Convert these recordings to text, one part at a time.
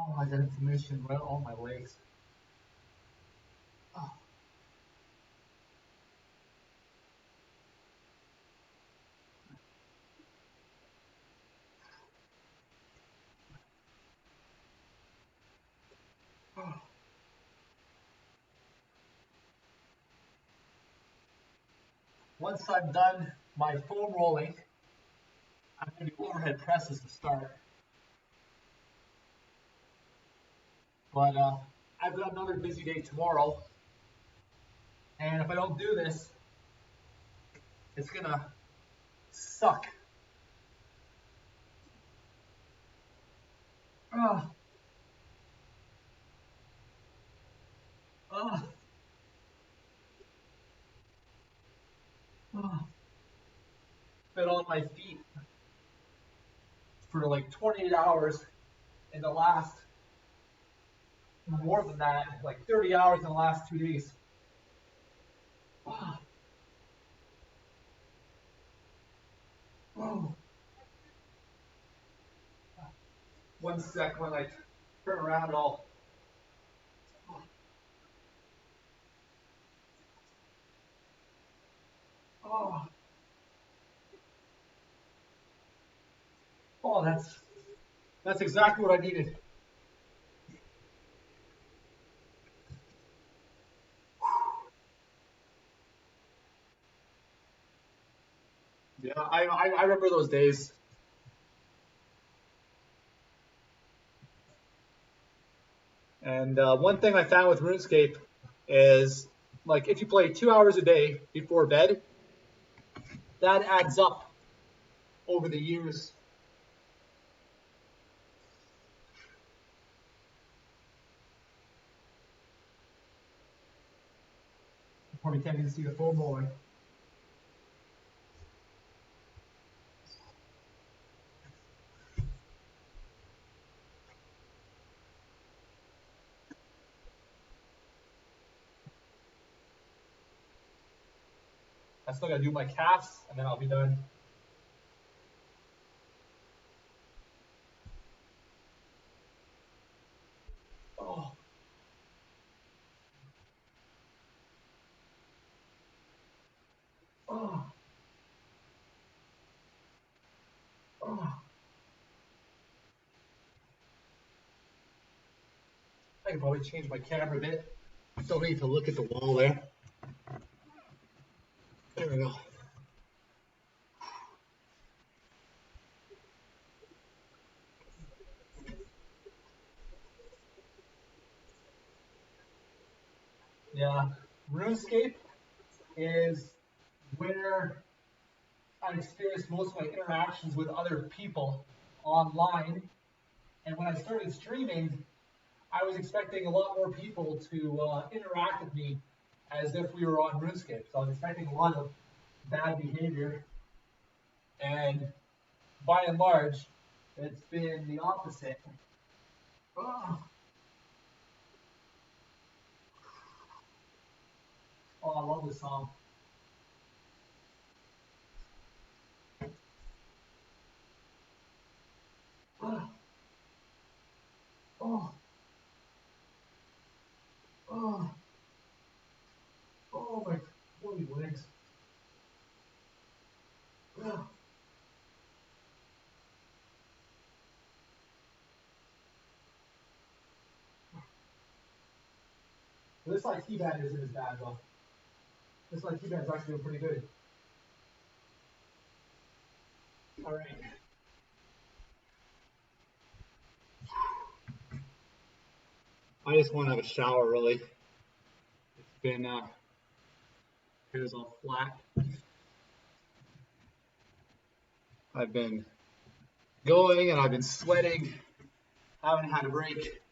Oh, I got inflammation right on my legs. Oh. Oh. Once I'm done my foam rolling, I'm going to do overhead presses to start. But I've got another busy day tomorrow, and if I don't do this, it's gonna suck. Oh, oh, oh. Been on my feet for like 28 hours in the last, more than that, like 30 hours in the last 2 days. Oh, oh. One sec when I turn around, I'll. Oh, oh, that's exactly what I needed. Yeah, I remember those days. And one thing I found with RuneScape is, like, if you play 2 hours a day before bed, that adds up over the years. You probably can't even see the foam rolling. I still gotta do my calves, and then I'll be done. Oh, oh, oh. I can probably change my camera a bit. Still need to look at the wall there. There we go. Yeah, RuneScape is where I experienced most of my interactions with other people online. And when I started streaming, I was expecting a lot more people to interact with me as if we were on RuneScape. So I was expecting a lot of bad behavior. And by and large, it's been the opposite. Oh, oh, I love this song. Oh, oh, oh, oh my holy legs. Oh. This like T-Band isn't as bad though. This like T-Band's actually doing pretty good. All right. I just want to have a shower really. It's been hair's all flat. I've been going and I've been sweating. Haven't had a break.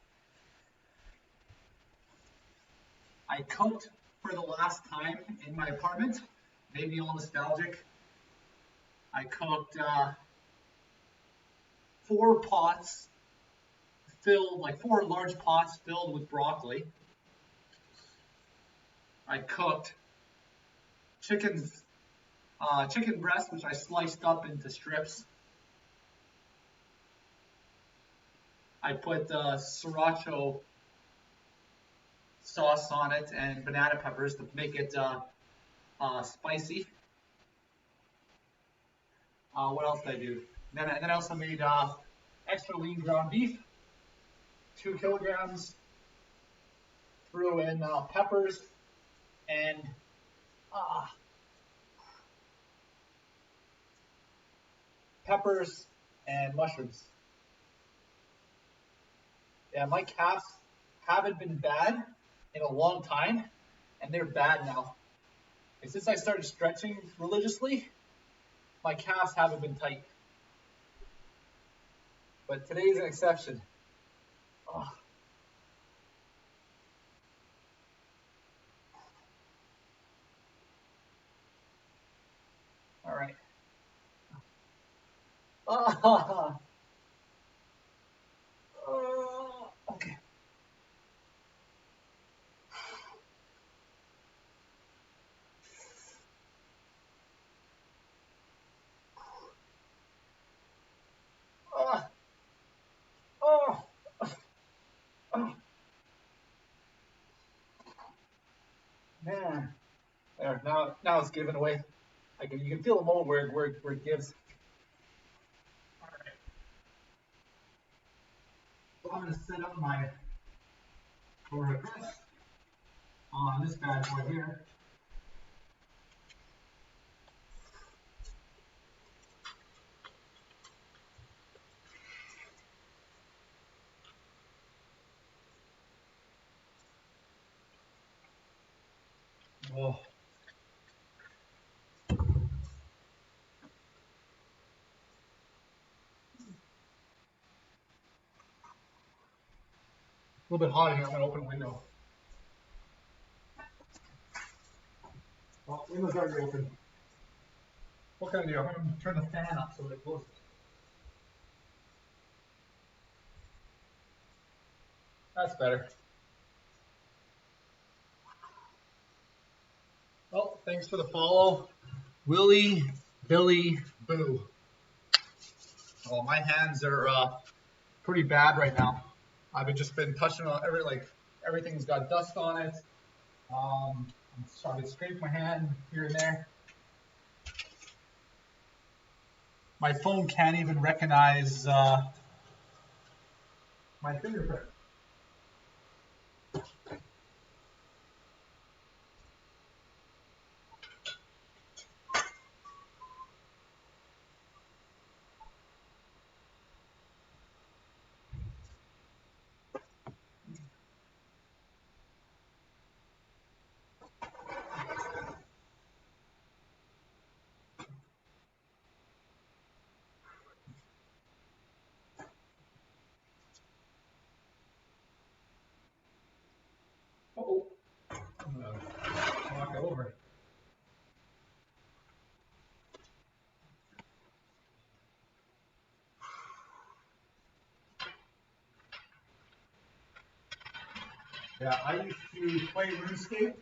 I cooked for the last time in my apartment. Maybe all nostalgic. I cooked 4 pots filled, like 4 large pots filled with broccoli. I cooked chicken chicken breast, which I sliced up into strips. I put sriracha sauce on it and banana peppers to make it spicy. What else did I do? Then I also made extra lean ground beef, 2 kilograms. Threw in peppers and mushrooms. Yeah, my calves haven't been bad in a long time, and they're bad now. And since I started stretching religiously, my calves haven't been tight. But today's an exception. Oh. All right. Okay. Oh. Man. There, now it's giving away. You can feel the moment where it gives. All right. So I'm gonna set up my press on this bad boy here. Oh. A little bit hot in here. I'm gonna open a window. Well, window's already open. What can I do? I'm gonna turn the fan up so that it closes. That's better. Well, thanks for the follow, Willie Billy Boo. Oh, my hands are pretty bad right now. I've just been touching on everything's got dust on it. So I've scraped my hand here and there. My phone can't even recognize my fingerprint. Oh, I'm gonna knock it over. Yeah, I used to play RuneScape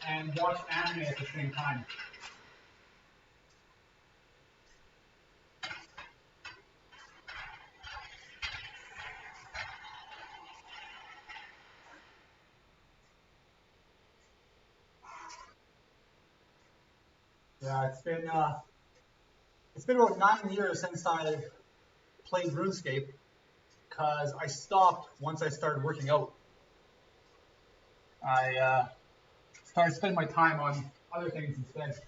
and watch anime at the same time. Yeah, it's been about 9 years since I played RuneScape because I stopped once I started working out. I started spending my time on other things instead.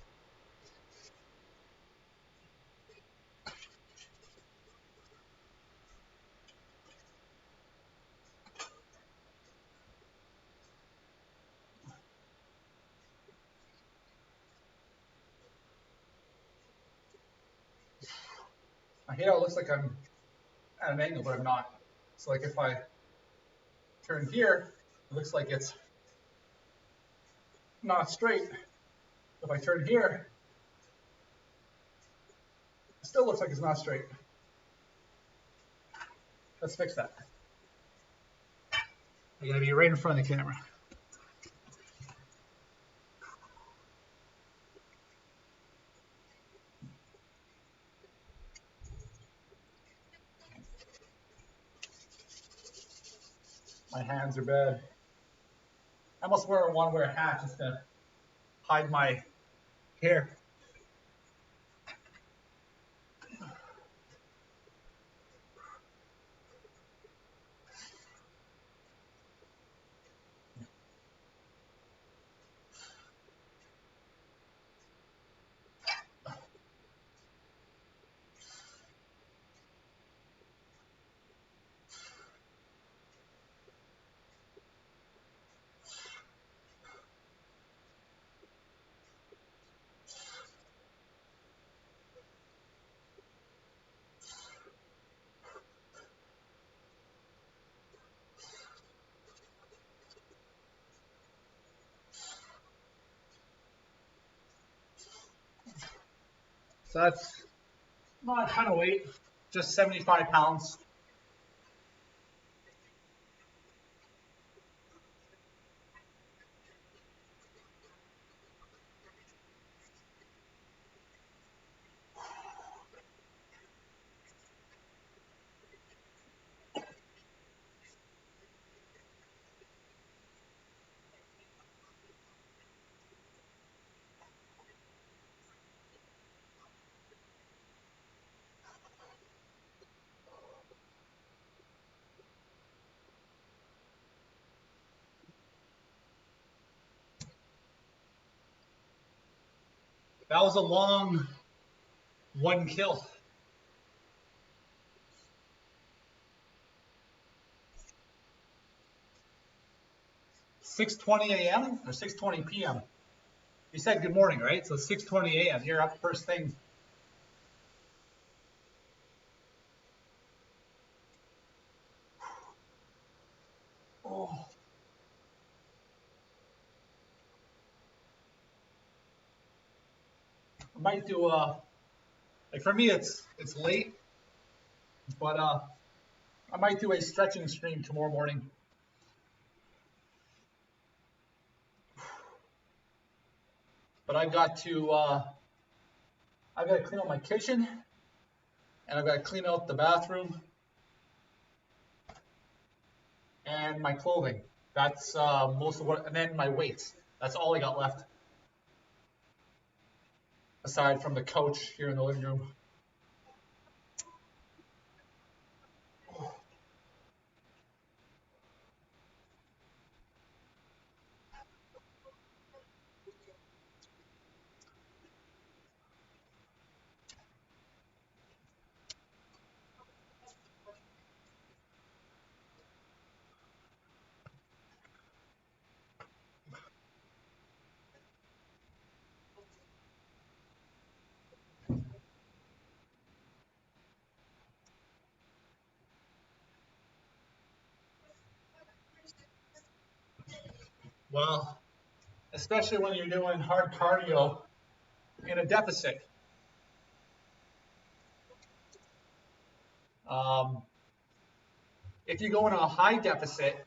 I hate how it looks like I'm at an angle, but I'm not. So like if I turn here, it looks like it's not straight. If I turn here, it still looks like it's not straight. Let's fix that. I gotta be right in front of the camera. My hands are bad. I almost want to wear a hat just to hide my hair. So that's not a ton of weight, just 75 pounds. That was a long one kill. 6:20 a.m. or 6:20 p.m. You said good morning, right? So 6:20 a.m. You're up first thing. Oh. I might do like for me it's late, but I might do a stretching stream tomorrow morning. But I've got to clean out my kitchen, and I've got to clean out the bathroom and my clothing. That's most of what, and then my weights. That's all I got left, aside from the couch here in the living room. Well, especially when you're doing hard cardio in a deficit. Um, if you go in a high deficit,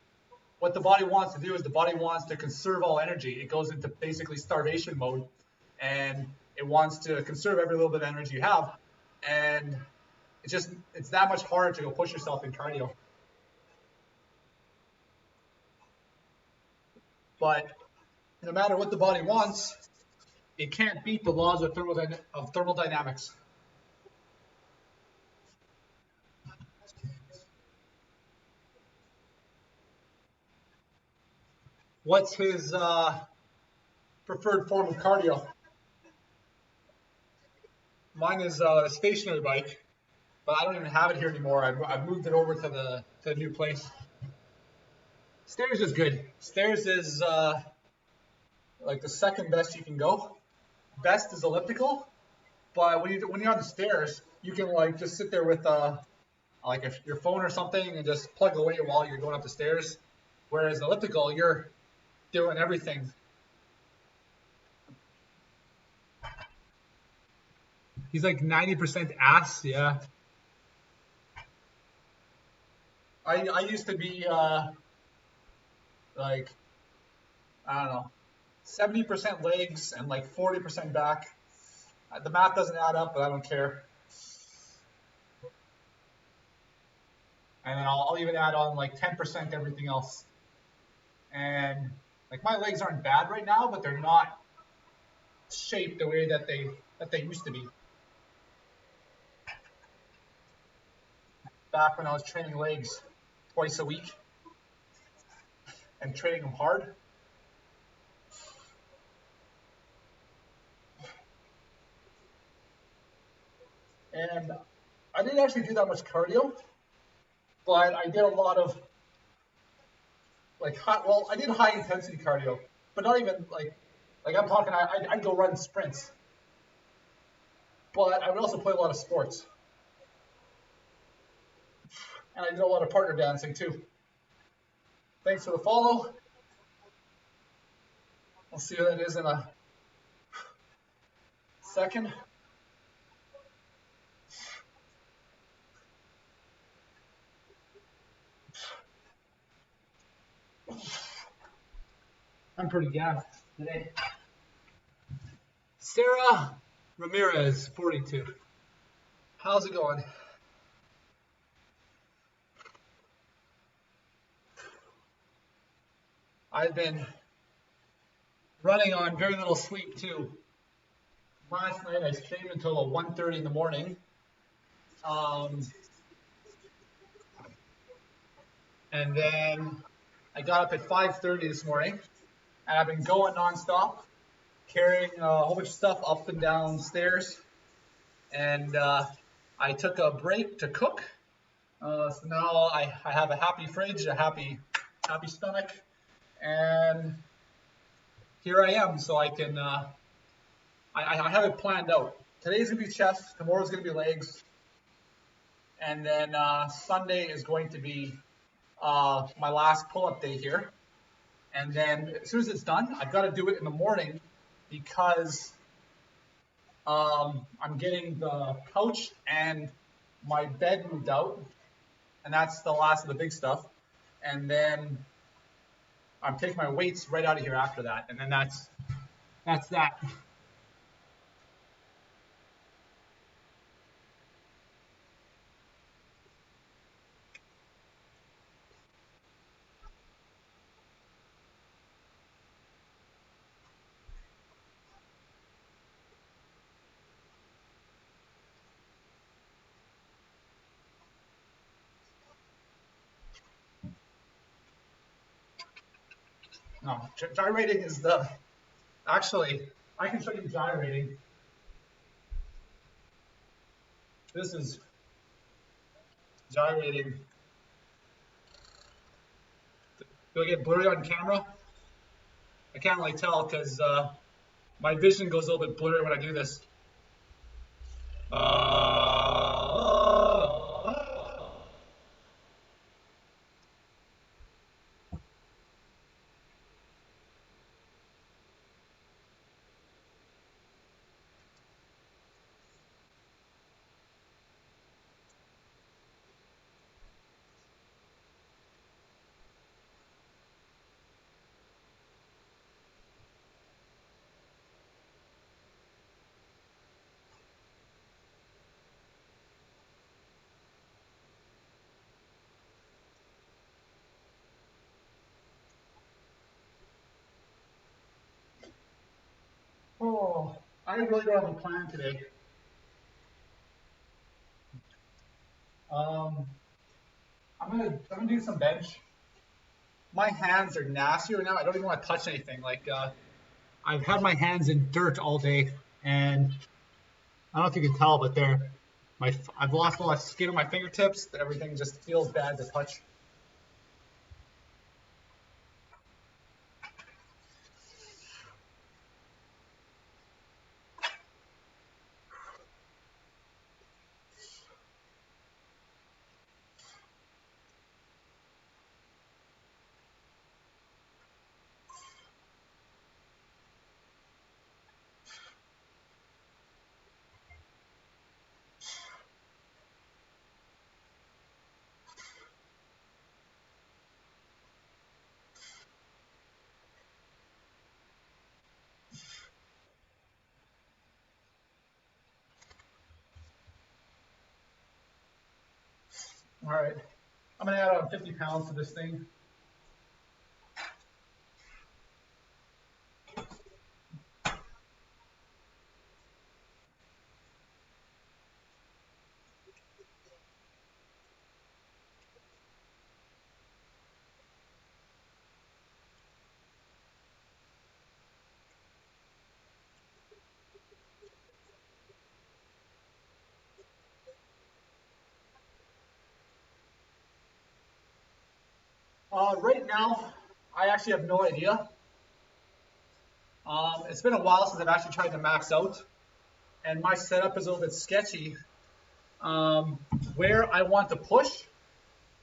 what the body wants to do is the body wants to conserve all energy. It goes into basically starvation mode, and it wants to conserve every little bit of energy you have. And it's that much harder to go push yourself in cardio. But no matter what the body wants, it can't beat the laws of thermodynamics. What's his preferred form of cardio? Mine is a stationary bike, but I don't even have it here anymore. I've moved it over to the new place. Stairs is good. Stairs is like the second best you can go. Best is elliptical, but when you're on the stairs, you can like just sit there with like your phone or something and just plug away while you're going up the stairs. Whereas elliptical, you're doing everything. He's like 90% ass, yeah. I used to be like I don't know, 70% legs and like 40% back. The math doesn't add up, but I don't care. and then I'll even add on like 10% everything else. And like my legs aren't bad right now, but they're not shaped the way that they used to be. Back when I was training legs twice a week and training them hard. And I didn't actually do that much cardio, but I did a lot of like I did high intensity cardio, but not even like I'm talking. I'd go run sprints, but I would also play a lot of sports, and I did a lot of partner dancing too. Thanks for the follow. We'll see who that is in a second. I'm pretty gassed today. Sarah Ramirez, 42. How's it going? I've been running on very little sleep too. Last night I streamed until 1:30 in the morning. And then I got up at 5:30 this morning, and I've been going nonstop, carrying a whole bunch of stuff up and down stairs. And I took a break to cook. So now I have a happy fridge, a happy stomach, and here I am. So I can I have it planned out. Today's gonna be chest, tomorrow's gonna be legs, and then Sunday is going to be my last pull-up day here. And then as soon as it's done, I've got to do it in the morning because I'm getting the couch and my bed moved out, and that's the last of the big stuff. And then I'm taking my weights right out of here after that, and then that's that. No, gyrating is the actually. I can show you gyrating. This is gyrating. Do I get blurry on camera? I can't really tell because my vision goes a little bit blurry when I do this. Oh, I really don't have a plan today. I'm gonna do some bench. My hands are nasty right now. I don't even want to touch anything. Like I've had my hands in dirt all day, and I don't know if you can tell, but I've lost a lot of skin on my fingertips. Everything just feels bad to touch. All right. I'm gonna add on 50 pounds to this thing. Right now, I actually have no idea. It's been a while since I've actually tried to max out, and my setup is a little bit sketchy. Where I want to push,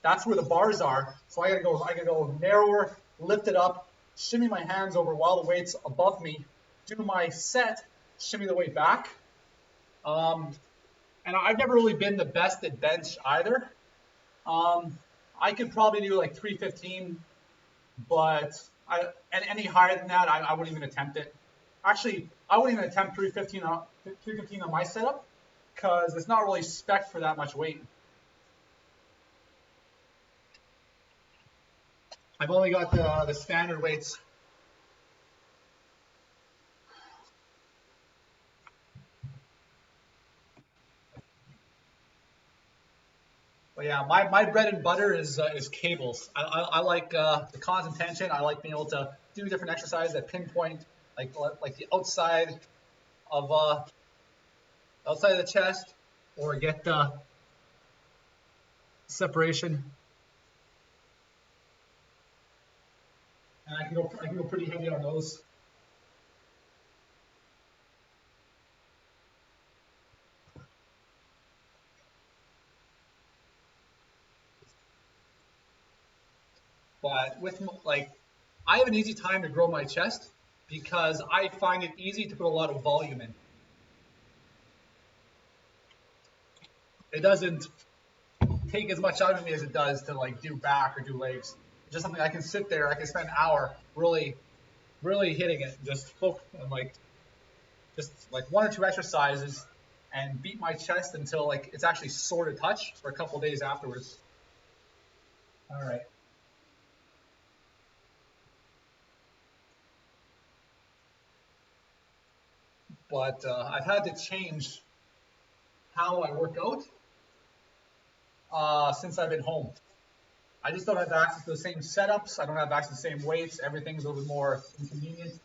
that's where the bars are. So I gotta go narrower, lift it up, shimmy my hands over while the weight's above me, do my set, shimmy the weight back. And I've never really been the best at bench either. I could probably do like 315, but and any higher than that, I wouldn't even attempt it. Actually, I wouldn't even attempt 315 on my setup because it's not really spec for that much weight. I've only got the standard weights. But yeah, my bread and butter is cables. I like the constant tension. I like being able to do different exercises that pinpoint like the outside of the chest, or get separation. And I can go pretty heavy on those. But with like, I have an easy time to grow my chest because I find it easy to put a lot of volume in. It doesn't take as much out of me as it does to like do back or do legs. It's just something I can sit there, I can spend an hour really hitting it, just focus and like just like one or two exercises and beat my chest until like it's actually sore to touch for a couple days afterwards. All right. But I've had to change how I work out since I've been home. I just don't have access to the same setups. I don't have access to the same weights. Everything's a little bit more inconvenient.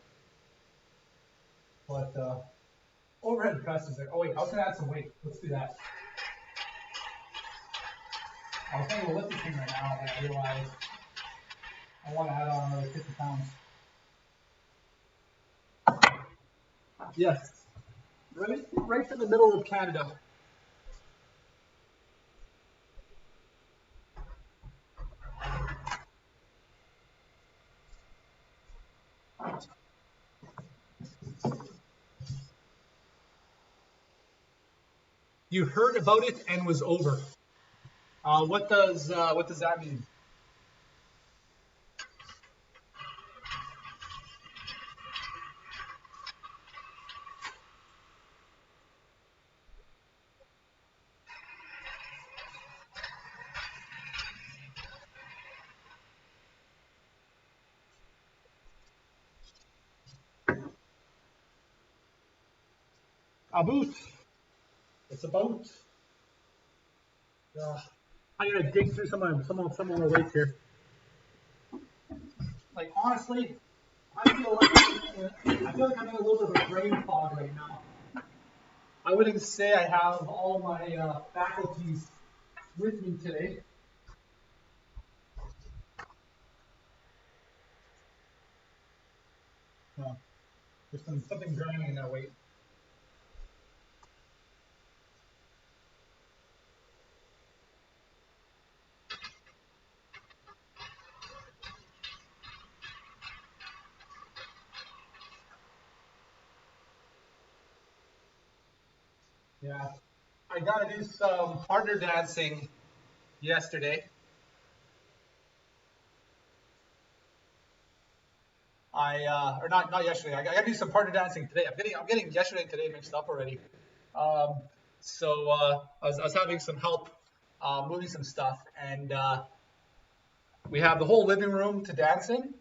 But overhead press is there. Oh wait, I was gonna add some weight. Let's do that. I was thinking of lifting thing right now, and I realized I want to add on another 50 pounds. Yes, right in the middle of Canada. You heard about it and was over. What does that mean? A boot. It's a boat. I gotta dig through some of my weights here. Like honestly, I feel like I'm in a little bit of a brain fog right now. I wouldn't say I have all my faculties with me today. There's something drowning in that weight. Yeah, I got to do some partner dancing yesterday. Or not yesterday. I got to do some partner dancing today. I'm getting yesterday and today mixed up already. So I was having some help moving some stuff, and We have the whole living room to dance in,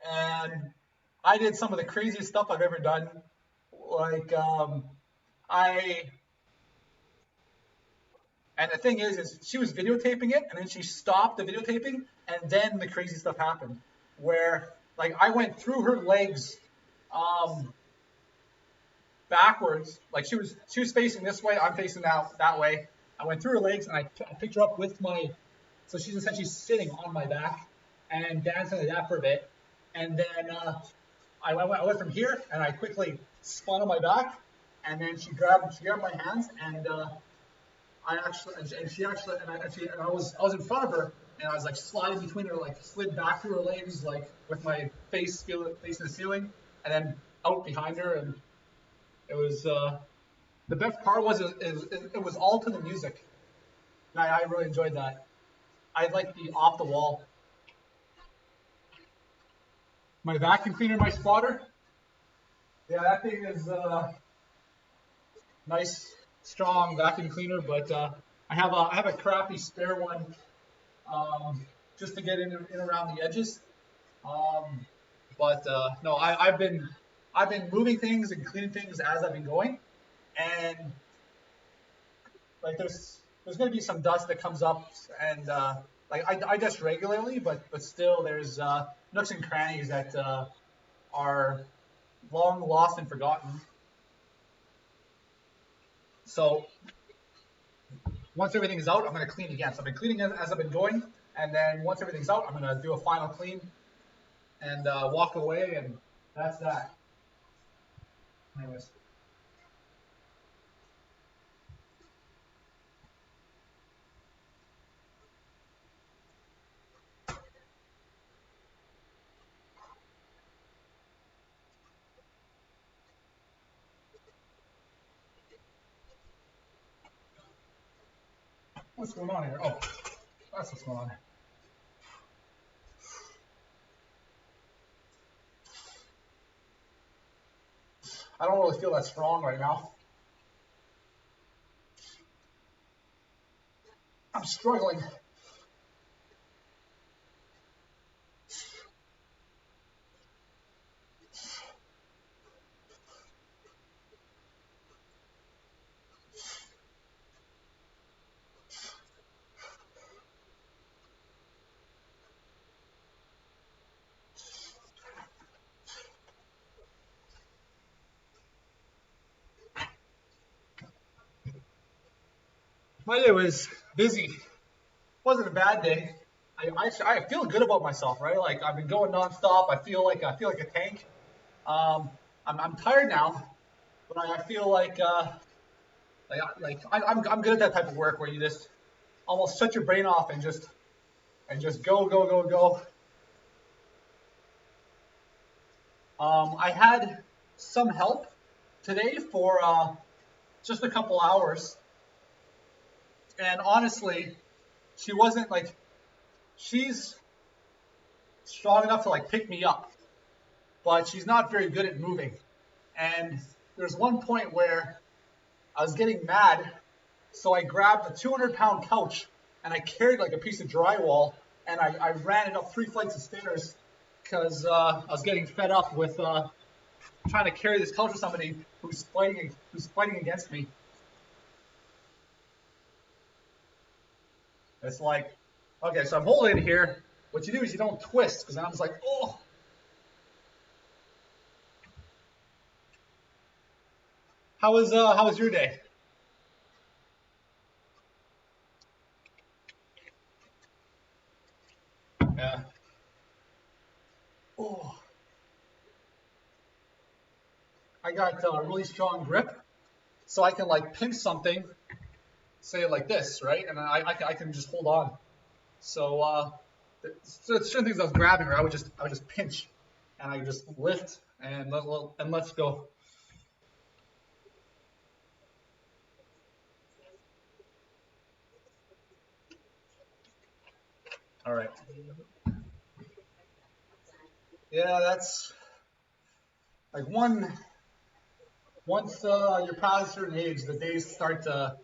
and I did some of the craziest stuff I've ever done. Like I And the thing is she was videotaping it, and then she stopped the videotaping, and then the crazy stuff happened, where like I went through her legs, um, backwards. Like she was facing this way, I'm facing that way. I went through her legs, and I picked her up with my. So she's essentially sitting on my back and dancing like that for a bit, and then I went from here, and I quickly spun on my back, and then she grabbed my hands, and and she actually, and I was in front of her, and I was like sliding between her, like slid back through her legs, like with my facing the ceiling, and then out behind her, and it was the best part was it was all to the music, and I really enjoyed that. I like the off the wall. My vacuum cleaner, my spotter, yeah, that thing is nice, strong vacuum cleaner, but I have a crappy spare one, um, just to get in around the edges. Um, but no, I've been moving things and cleaning things as I've been going, and like there's going to be some dust that comes up, and like I dust regularly, but still there's nooks and crannies that are long lost and forgotten. So once everything is out, I'm going to clean again. So I've been cleaning as I've been going, and then once everything's out, I'm going to do a final clean and walk away, and that's that. Anyways, what's going on here? Oh, that's what's going on. I don't really feel that strong right now. I'm struggling. My day was busy. Wasn't a bad day. I feel good about myself, right? Like I've been going nonstop. I feel like a tank. I'm tired now, but I feel I'm good at that type of work where you just almost shut your brain off and just go. I had some help today for just a couple hours, and honestly, she wasn't like she's strong enough to like pick me up, but she's not very good at moving. And there's one point where I was getting mad, so I grabbed a 200-pound couch and I carried like a piece of drywall, and I ran it up 3 flights of stairs because I was getting fed up with trying to carry this couch with somebody who's fighting against me. It's like, okay, so I'm holding it here. What you do is you don't twist, because I was like, oh. How was your day? Yeah. Oh, I got a really strong grip, so I can like pinch something, say it like this, right? And I can just hold on. So so certain things I was grabbing, or I would just pinch, and I just lift and let's go. All right. Yeah, that's like once you're past a certain age, the days start to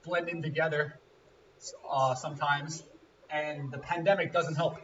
blend in together sometimes, and the pandemic doesn't help.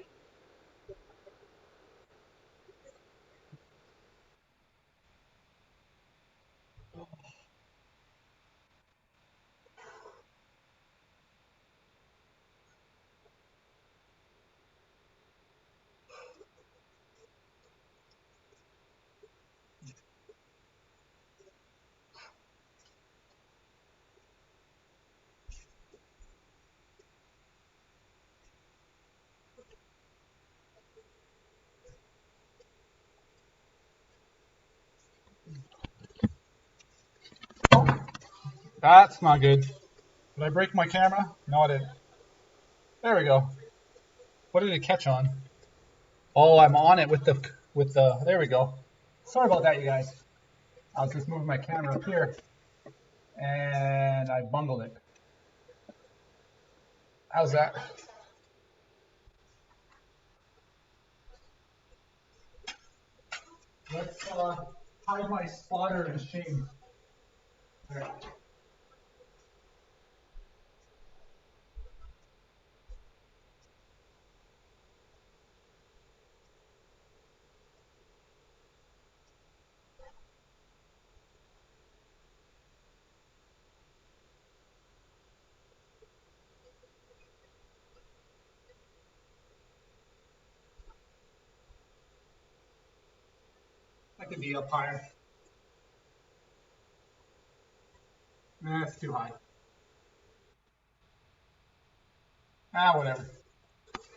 That's not good. Did I break my camera? No, I didn't. There we go. What did it catch on? Oh, I'm on it with the. There we go. Sorry about that, you guys. I was just moving my camera up here, and I bungled it. How's that? Let's hide my spotter in shame. There. I could be up higher. That's too high. Whatever.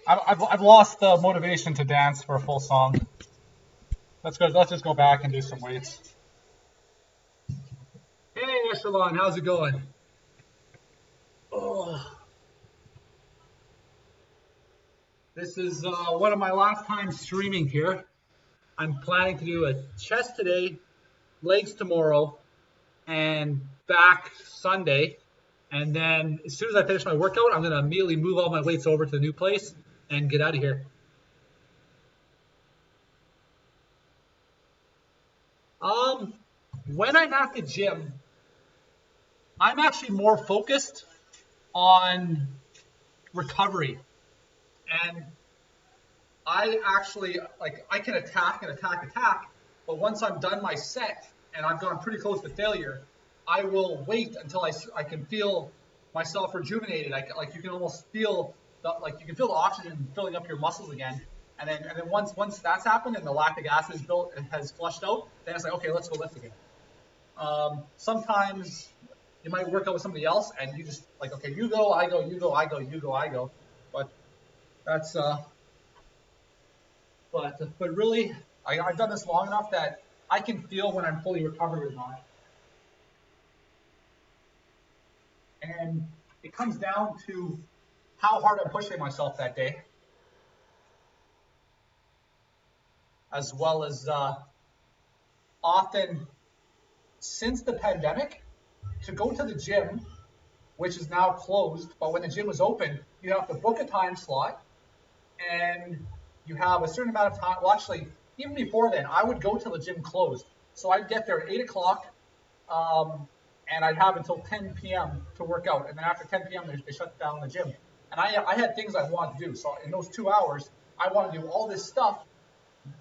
I've lost the motivation to dance for a full song. Let's go. Let's just go back and do some weights. Hey, Echelon, how's it going? Oh. This is one of my last times streaming here. I'm planning to do a chest today, legs tomorrow, and back Sunday. And then as soon as I finish my workout, I'm going to immediately move all my weights over to the new place and get out of here. When I'm at the gym, I'm actually more focused on recovery. And I actually, like, I can attack and attack, but once I'm done my set and I've gone pretty close to failure, I will wait until I can feel myself rejuvenated. Like you can almost feel you can feel the oxygen filling up your muscles again. And then once that's happened and the lactic acid is built and has flushed out, then it's like, okay, let's go lift again. Sometimes you might work out with somebody else and you just like, okay, you go, I go, you go, I go, you go, I go. But that's but really, I've done this long enough that I can feel when I'm fully recovered or not. And it comes down to how hard I'm pushing myself that day, as well as often since the pandemic, to go to the gym, which is now closed, but when the gym was open, you have to book a time slot and you have a certain amount of time. Well, actually, even before then, I would go till the gym closed. So I'd get there at 8 o'clock, and I'd have until 10 p.m. to work out. And then after 10 p.m., they shut down the gym. And I had things I wanted to do. So in those 2 hours, I want to do all this stuff,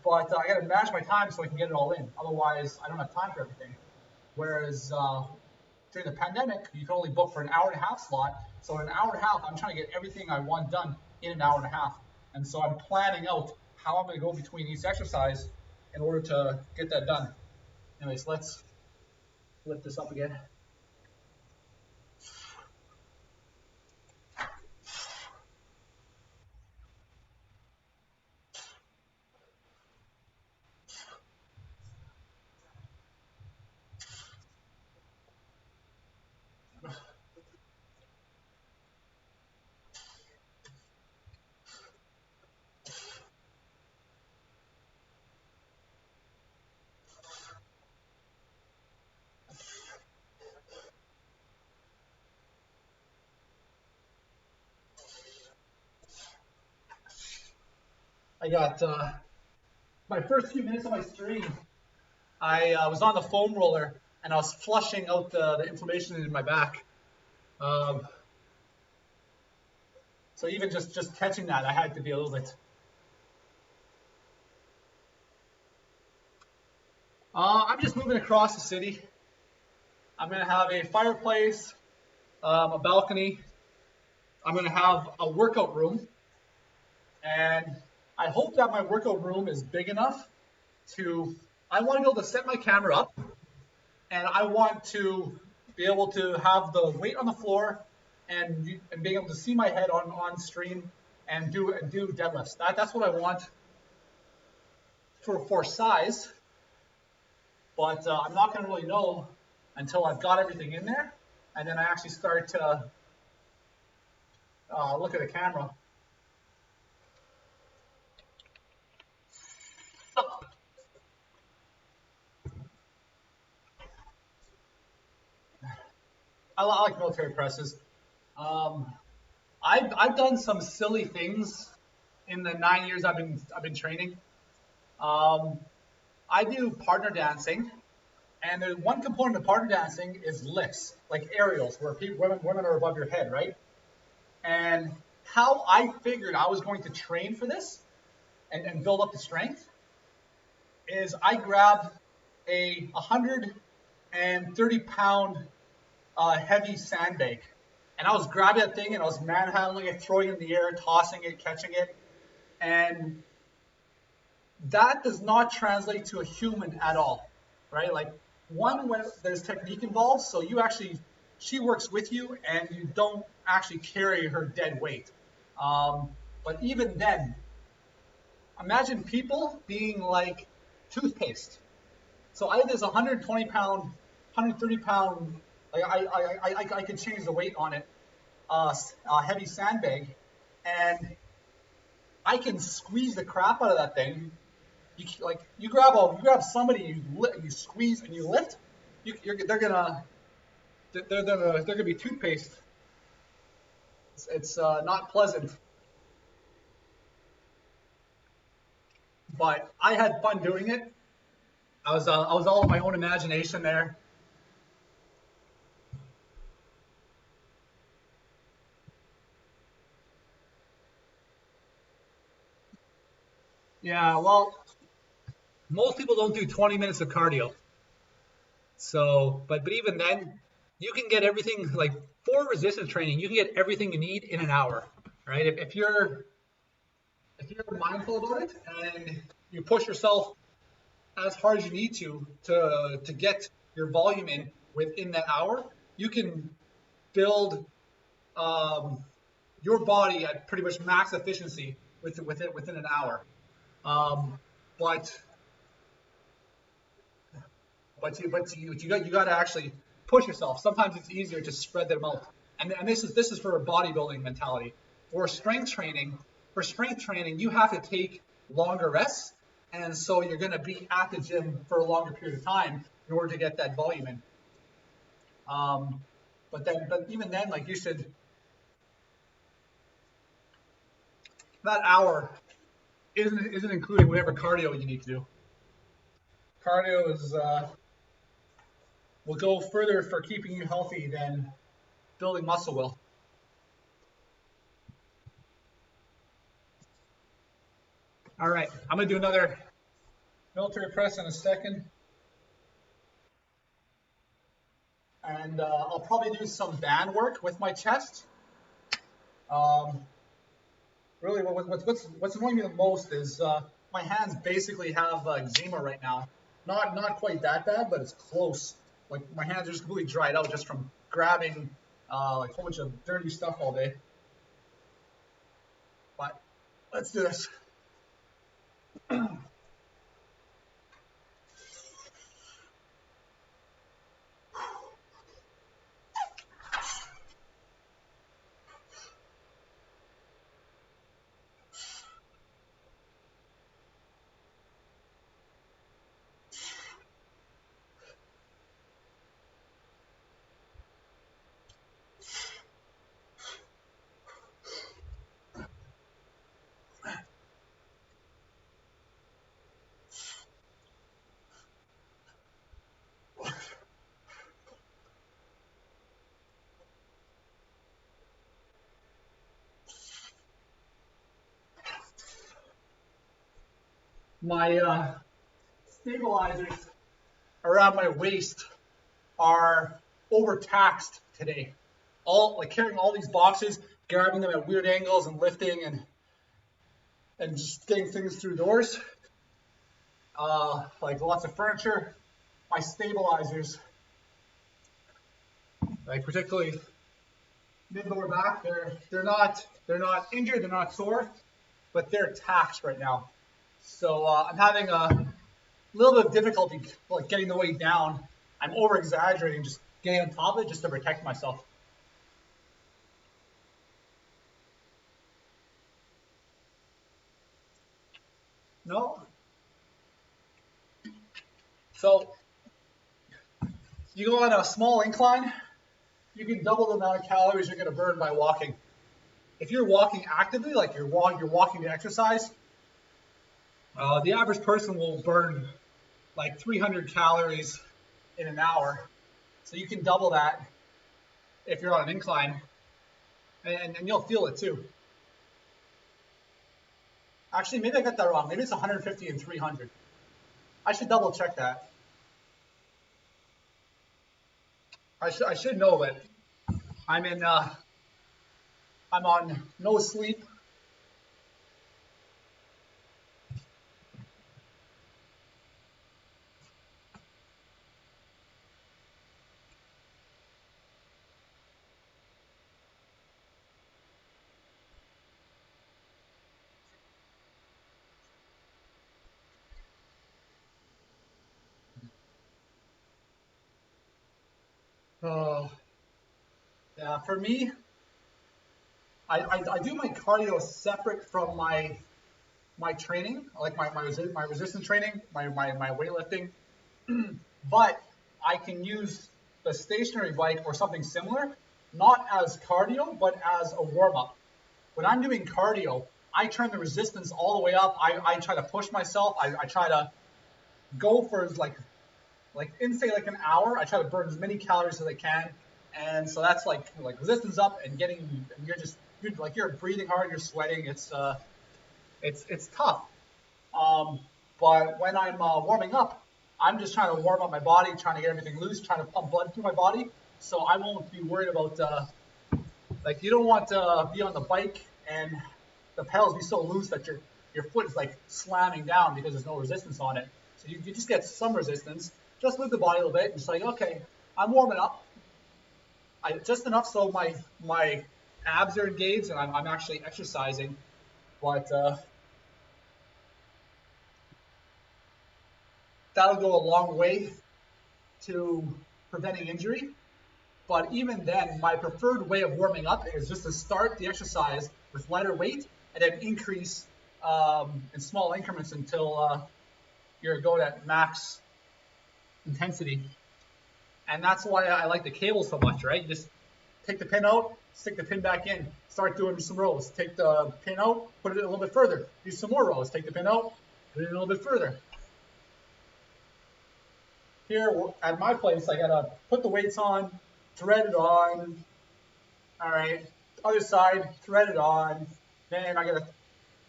but I got to manage my time so I can get it all in. Otherwise, I don't have time for everything. Whereas during the pandemic, you can only book for an hour and a half slot. So in an hour and a half, I'm trying to get everything I want done in an hour and a half. And so I'm planning out how I'm going to go between each exercise in order to get that done. Anyways, let's lift this up again. I got my first few minutes of my stream. I was on the foam roller and I was flushing out the inflammation in my back. So even just catching that, I had to be a little bit. I'm just moving across the city. I'm going to have a fireplace, a balcony. I'm going to have a workout room. And I hope that my workout room is big enough I want to be able to set my camera up. And I want to be able to have the weight on the floor and being able to see my head on stream and do deadlifts. That's what I want for size. But I'm not going to really know until I've got everything in there. and then I actually start to look at the camera. I like military presses. Um, I've done some silly things in the 9 years I've been training. Um, I do partner dancing, and there's one component of partner dancing is lifts, like aerials, where women are above your head, right? And how I figured I was going to train for this and build up the strength is I grabbed a 130-pound heavy sandbag, and I was grabbing that thing and I was manhandling it, throwing it in the air, tossing it, catching it, and that does not translate to a human at all, right? Like one, when there's technique involved, so you actually, she works with you and you don't actually carry her dead weight. But even then, imagine people being like toothpaste. So I have this 120 pound, 130 pound, like I can change the weight on it, heavy sandbag, and I can squeeze the crap out of that thing. You grab somebody, you squeeze and you lift. They're gonna be toothpaste. It's not pleasant, but I had fun doing it. I was all in my own imagination there. Yeah, well, most people don't do 20 minutes of cardio. So, but even then, you can get everything like for resistance training. You can get everything you need in an hour, right? If you're mindful about it and you push yourself as hard as you need to get your volume in within that hour, you can build um, your body at pretty much max efficiency within an hour. Um, but you got to actually push yourself. Sometimes it's easier to spread them out, and this is for a bodybuilding mentality. For strength training, you have to take longer rests, and so you're going to be at the gym for a longer period of time in order to get that volume in. Um, but even then, like you should, that hour isn't including whatever cardio you need to do. Cardio is will go further for keeping you healthy than building muscle will. All right, I'm gonna do another military press in a second, and I'll probably do some band work with my chest. Um, really, what's annoying me the most is my hands basically have eczema right now. Not quite that bad, but it's close. Like my hands are just completely dried out just from grabbing like a whole bunch of dirty stuff all day. But let's do this. My stabilizers around my waist are overtaxed today. All like carrying all these boxes, grabbing them at weird angles and lifting and just getting things through doors. Like lots of furniture. My stabilizers, like particularly mid lower back, they're not injured, they're not sore, but they're taxed right now. So I'm having a little bit of difficulty like getting the weight down. I'm over exaggerating, just getting on top of it just to protect myself. No. So you go on a small incline, you can double the amount of calories you're going to burn by walking. If you're walking actively, like you're walking to exercise, the average person will burn like 300 calories in an hour. So you can double that if you're on an incline, and you'll feel it too. Actually, maybe I got that wrong. Maybe it's 150 and 300. I should double check that. I should know, but I'm in. I'm on no sleep. Oh, yeah. For me, I do my cardio separate from my training, like my resistance training, my weightlifting. But I can use the stationary bike or something similar, not as cardio, but as a warm up. When I'm doing cardio, I turn the resistance all the way up. I try to push myself. I try to go for like in say like an hour. I try to burn as many calories as I can, and so that's like resistance up and getting. And you're breathing hard. You're sweating. It's tough. Um, but when I'm warming up, I'm just trying to warm up my body, trying to get everything loose, trying to pump blood through my body. So I won't be worried about like you don't want to be on the bike and the pedals be so loose that your foot is like slamming down because there's no resistance on it. So you just get some resistance. Just move the body a little bit. And just like okay, I'm warming up. Just enough so my abs are engaged and I'm actually exercising. But that'll go a long way to preventing injury. But even then, my preferred way of warming up is just to start the exercise with lighter weight and then increase in small increments until you're going at max intensity. And that's why I like the cable so much, right? You just take the pin out, stick the pin back in, start doing some rows. Take the pin out, put it a little bit further, do some more rows. Take the pin out, put it in a little bit further. Here at my place, I gotta put the weights on, thread it on. All right, other side, thread it on. Then I gotta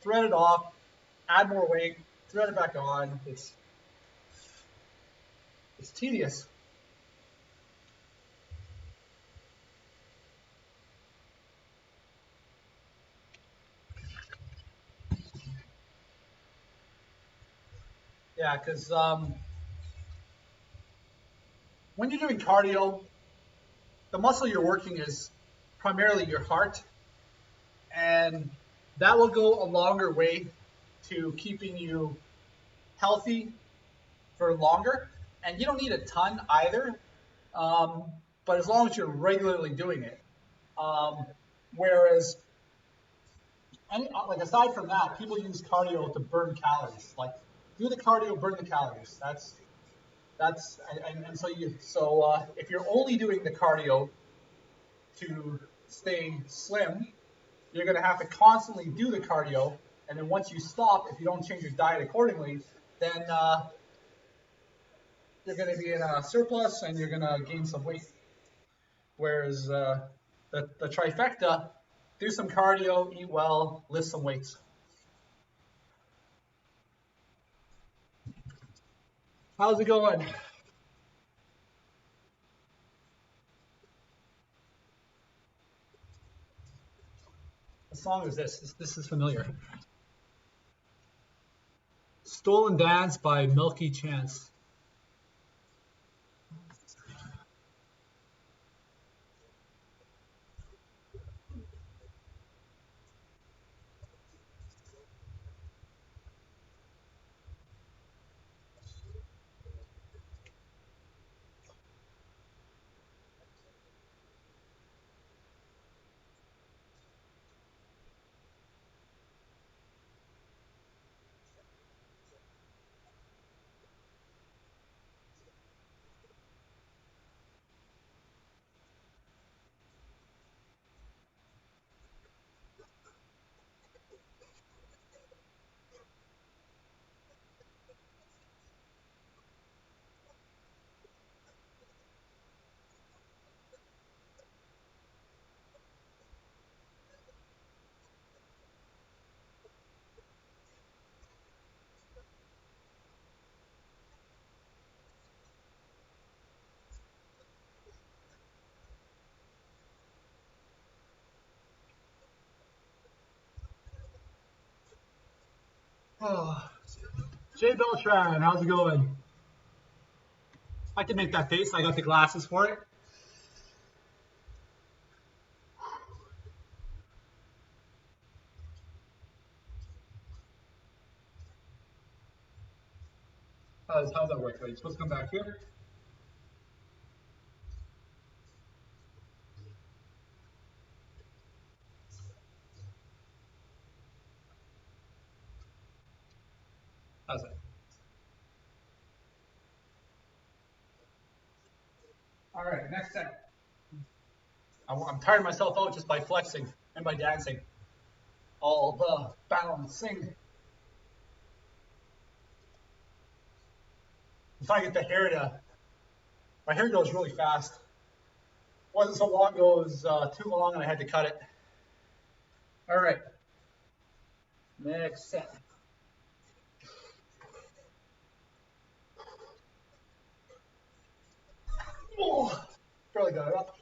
thread it off, add more weight, thread it back on. It's tedious. Yeah, because when you're doing cardio, the muscle you're working is primarily your heart, and that will go a longer way to keeping you healthy for longer. And you don't need a ton either, um, but as long as you're regularly doing it. Um, whereas, like aside from that, people use cardio to burn calories. Like do the cardio, burn the calories. And so if you're only doing the cardio to stay slim, you're going to have to constantly do the cardio. And then once you stop, if you don't change your diet accordingly, then you're going to be in a surplus and you're going to gain some weight. Whereas the trifecta, do some cardio, eat well, lift some weights. How's it going? What song is this? This is familiar. Stolen Dance by Milky Chance. Oh, Jay Beltran, how's it going? I can make that face. I got the glasses for it. How's that work? Are you supposed to come back here? How's that? All right, next set. I'm tiring myself out just by flexing and by dancing. All the balancing. I'm trying to get the hair to. My hair goes really fast. Wasn't so long ago, it was too long and I had to cut it. All right, next set. Oh, barely got it up.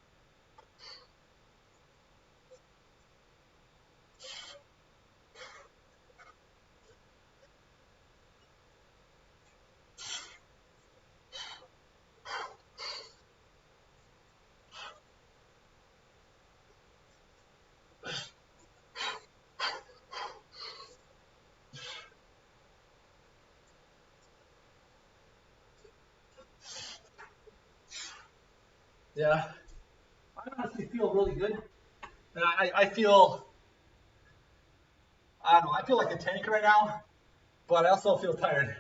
Yeah, I honestly feel really good. And I feel, I don't know, I feel like a tank right now, but I also feel tired.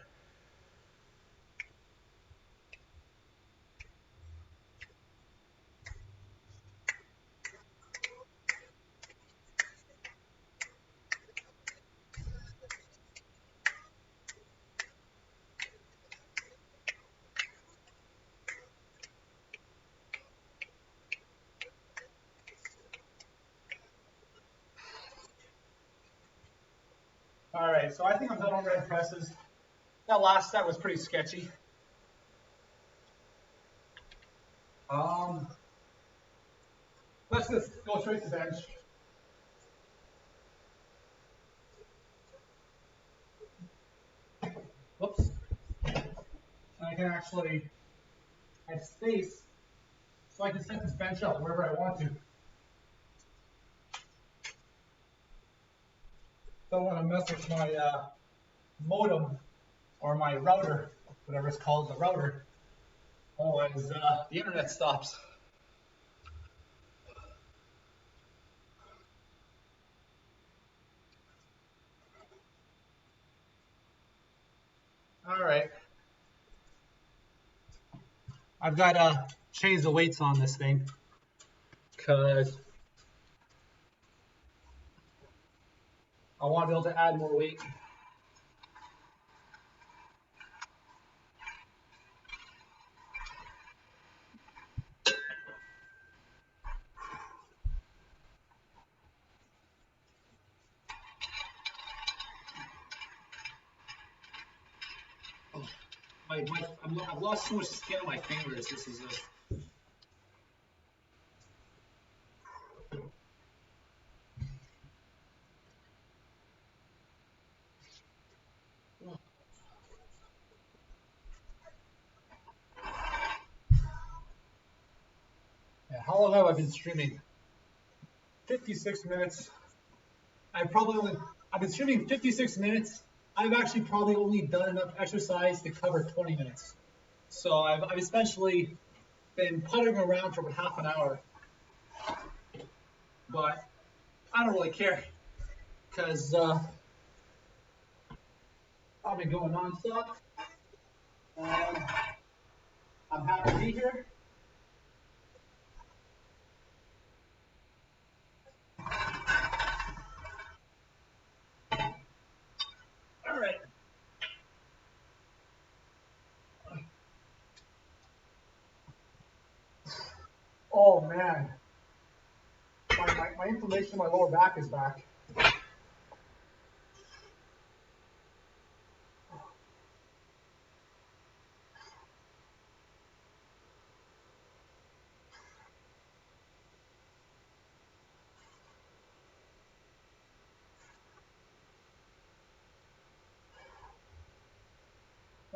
All right, so I think I'm done on red presses. That last set was pretty sketchy. Um, let's just go straight to bench. Whoops. I can actually have space so I can set this bench up wherever I want to. Don't want to mess with my modem or my router, whatever it's called, the router. Otherwise, the internet stops. All right. I've got to change the weights on this thing because I want to be able to add more weight. I've lost so much skin on my fingers. This is just. Yeah, how long have I been streaming? 56 minutes. I've been streaming 56 minutes. I've actually probably only done enough exercise to cover 20 minutes. So I've essentially been puttering around for about half an hour. But I don't really care because I've been going nonstop. And I'm happy to be here. All right. Oh man, my inflammation in my lower back is back.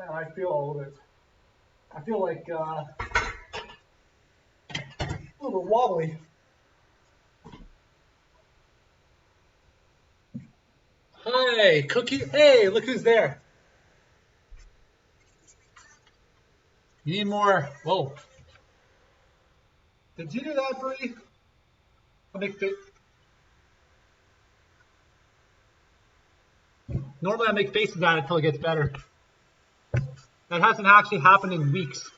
Man, I feel a little bit. I feel like a little bit wobbly. Hi, Cookie. Hey, look who's there. You need more. Whoa. Did you do that, Bree? I'll make Normally I make faces at it until it gets better. That hasn't actually happened in weeks.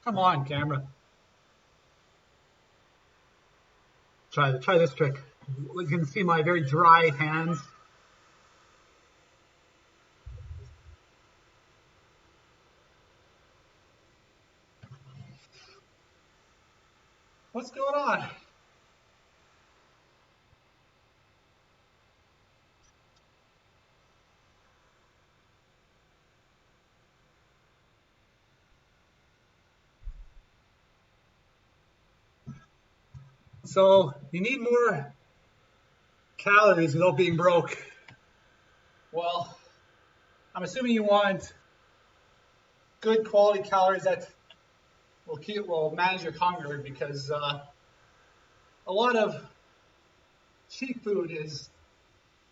Come on, camera. Try this trick. You can see my very dry hands. What's going on? So you need more calories without being broke. Well, I'm assuming you want good quality calories that will manage your hunger, because a lot of cheap food is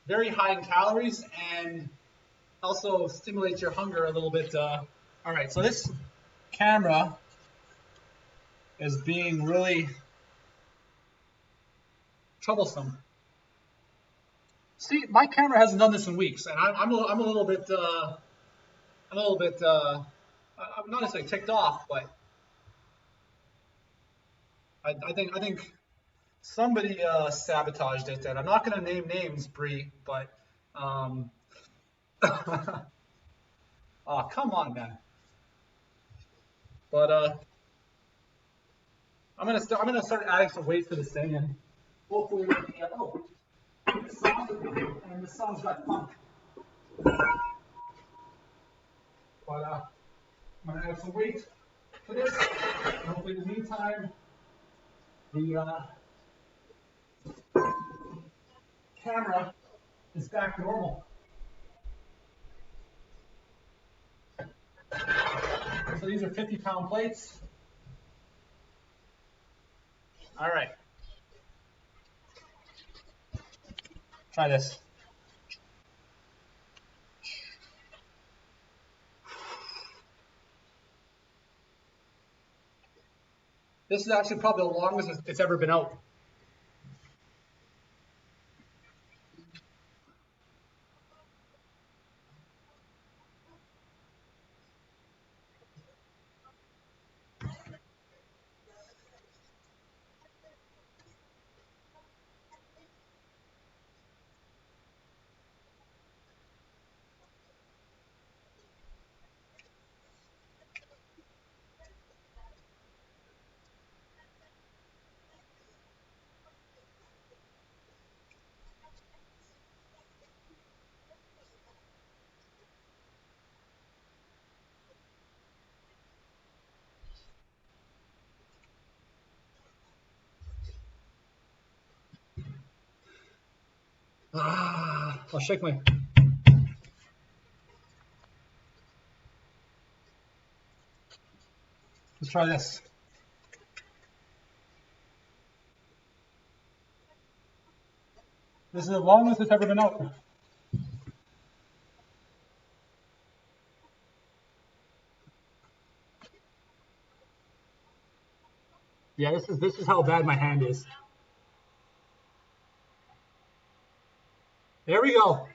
very high in calories and also stimulates your hunger a little bit. All right, so this camera is being really troublesome. See, my camera hasn't done this in weeks, and I'm a little bit I'm not necessarily ticked off, but I think somebody sabotaged it, and I'm not going to name names, Bree, but oh, come on, man. But I'm gonna start adding some weight to this thing, and hopefully, oh, this song, and this song's got funk. But I'm gonna add some weight to this, and hopefully, in the meantime, the camera is back to normal. So these are 50-pound plates. All right. Try this. This is actually probably the longest it's ever been out. I'll shake my. Let's try this. This is the longest it's ever been out. Yeah, this is how bad my hand is. There we go.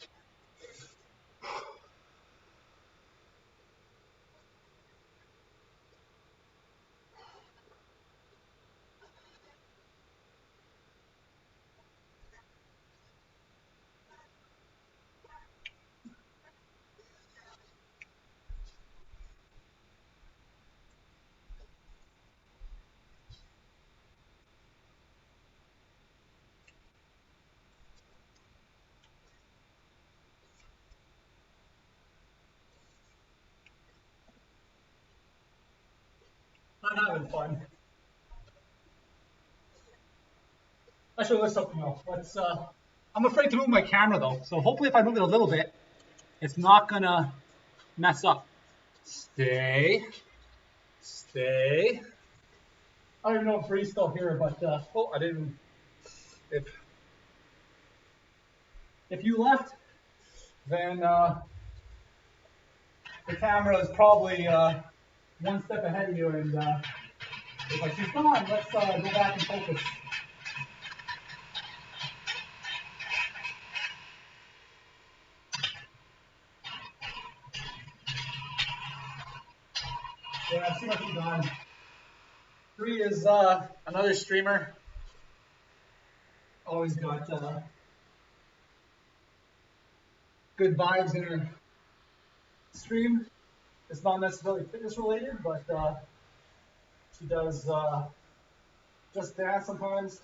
I'm having fun. Actually, let's something else. Let's I'm afraid to move my camera though, so hopefully if I move it a little bit, it's not gonna mess up. Stay, stay. I don't even know if Bree's still here, but oh, I didn't. If you left, then the camera is probably one step ahead of you, and if she's gone, let's go back and focus. Yeah, she must be gone. Bree is another streamer. Always got good vibes in her stream. It's not necessarily fitness related, but she does just dance sometimes.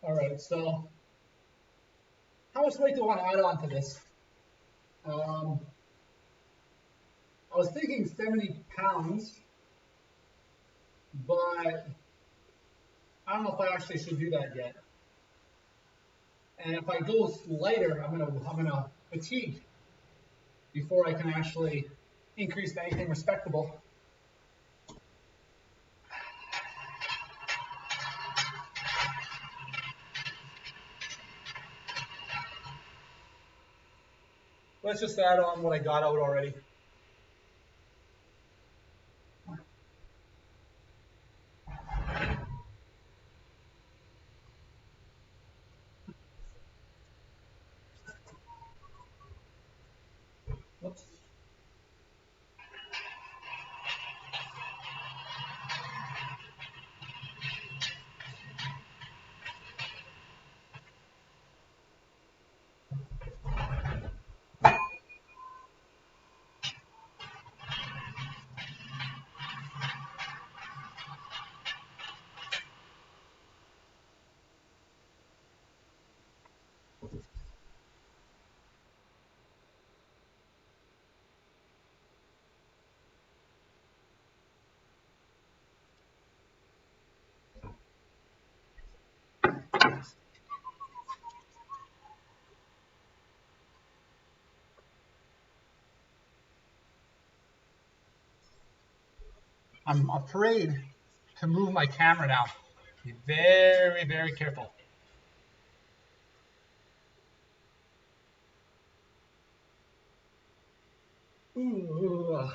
All right, so how much weight do I want to add on to this? I was thinking 70 pounds, but I don't know if I actually should do that yet. And if I go lighter, I'm gonna fatigue before I can actually increase to anything respectable. Let's just add on what I got out already. Whoops. I'm afraid to move my camera now. Be very, very careful. Ooh.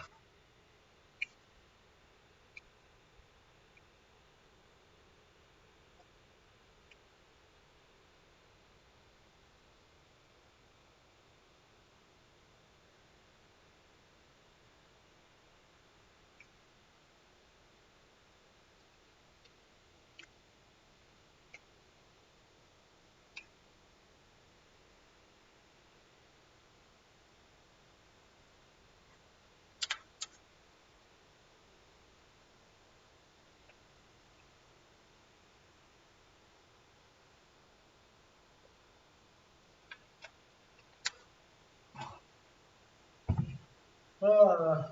Uh,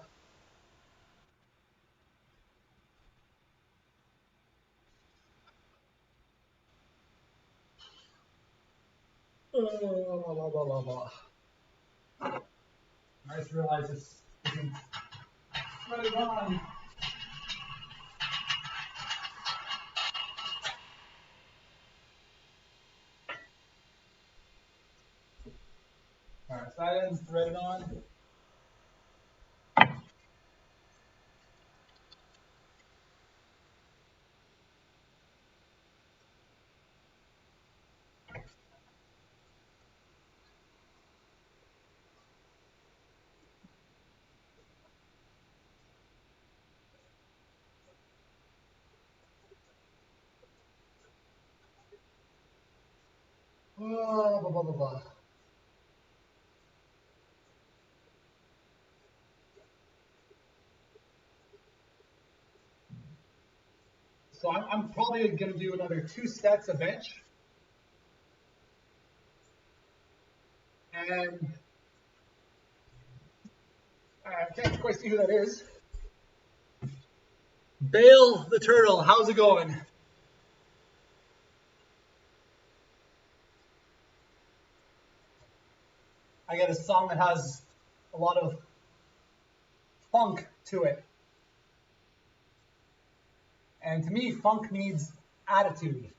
Blah, blah, blah, blah. I just realized this isn't threaded on. Alright, so that end's threaded on. Blah, blah, blah, blah, blah. So I'm probably going to do another 2 sets of bench. And I can't quite see who that is. Bale the Turtle, how's it going? I got a song that has a lot of funk to it. And to me, funk needs attitude.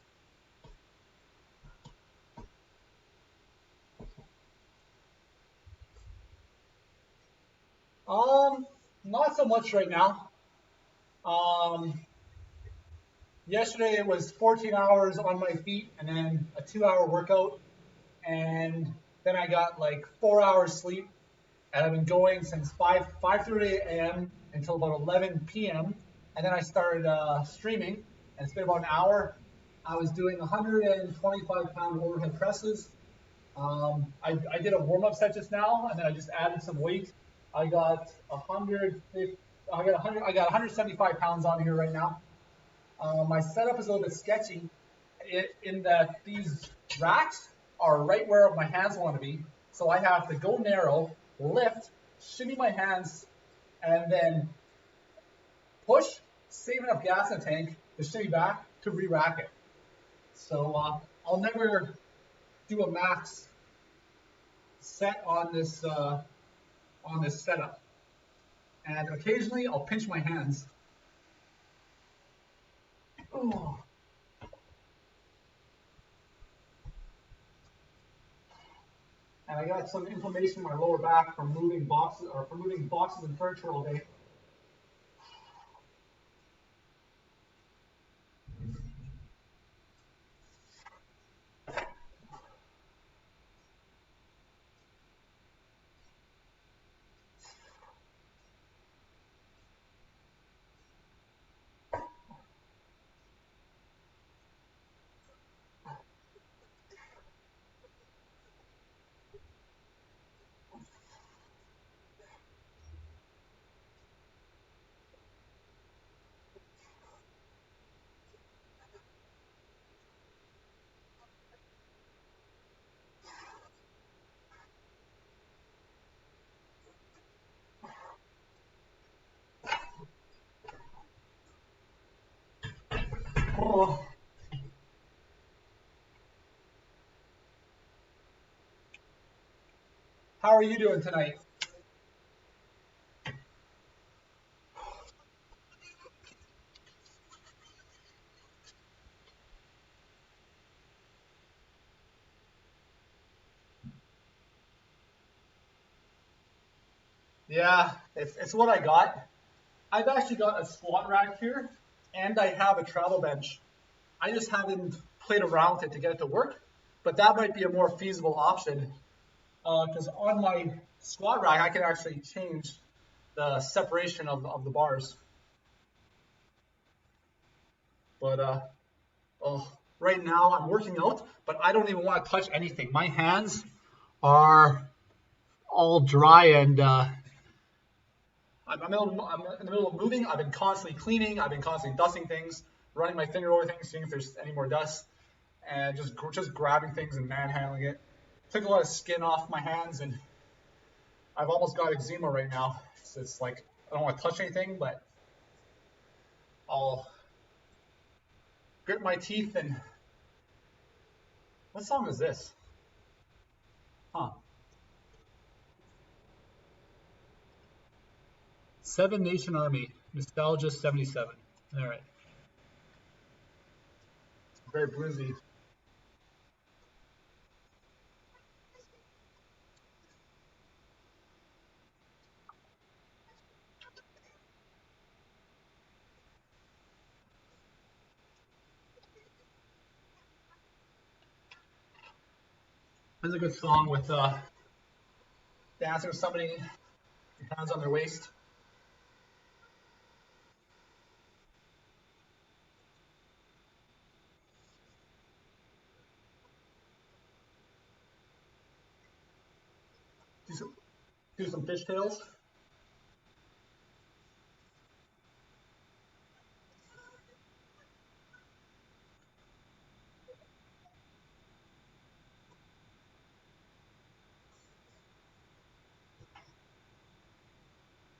Not so much right now. Yesterday it was 14 hours on my feet and then a 2-hour workout. And then I got like 4 hours sleep. And I've been going since 5:30 a.m. until about 11 p.m. And then I started streaming, and it's been about an hour. I was doing 125-pound overhead presses. I did a warm-up set just now, and then I just added some weight. I got 175 pounds on here right now. My setup is a little bit sketchy in that these racks are right where my hands want to be. So I have to go narrow, lift, shimmy my hands, and then push, save enough gas in the tank to shimmy back to re-rack it. So I'll never do a max set on this setup. And occasionally I'll pinch my hands. Oh. And I got some inflammation in my lower back from moving boxes and furniture all day. Oh. How are you doing tonight? Yeah, it's what I got. I've actually got a squat rack here, and I have a travel bench. I just haven't played around with it to get it to work, but that might be a more feasible option because on my squat rack, I can actually change the separation of the bars. But right now I'm working out, but I don't even want to touch anything. My hands are all dry and I'm in the middle of moving. I've been constantly cleaning. I've been constantly dusting things, running my finger over things, seeing if there's any more dust, and just grabbing things and manhandling it. Took a lot of skin off my hands, and I've almost got eczema right now. So it's like I don't want to touch anything, but I'll grit my teeth and. What song is this? Huh. Seven Nation Army, Nostalgia 77. All right. Very bluesy. That's a good song with dancing with somebody, hands on their waist. Do some fishtails.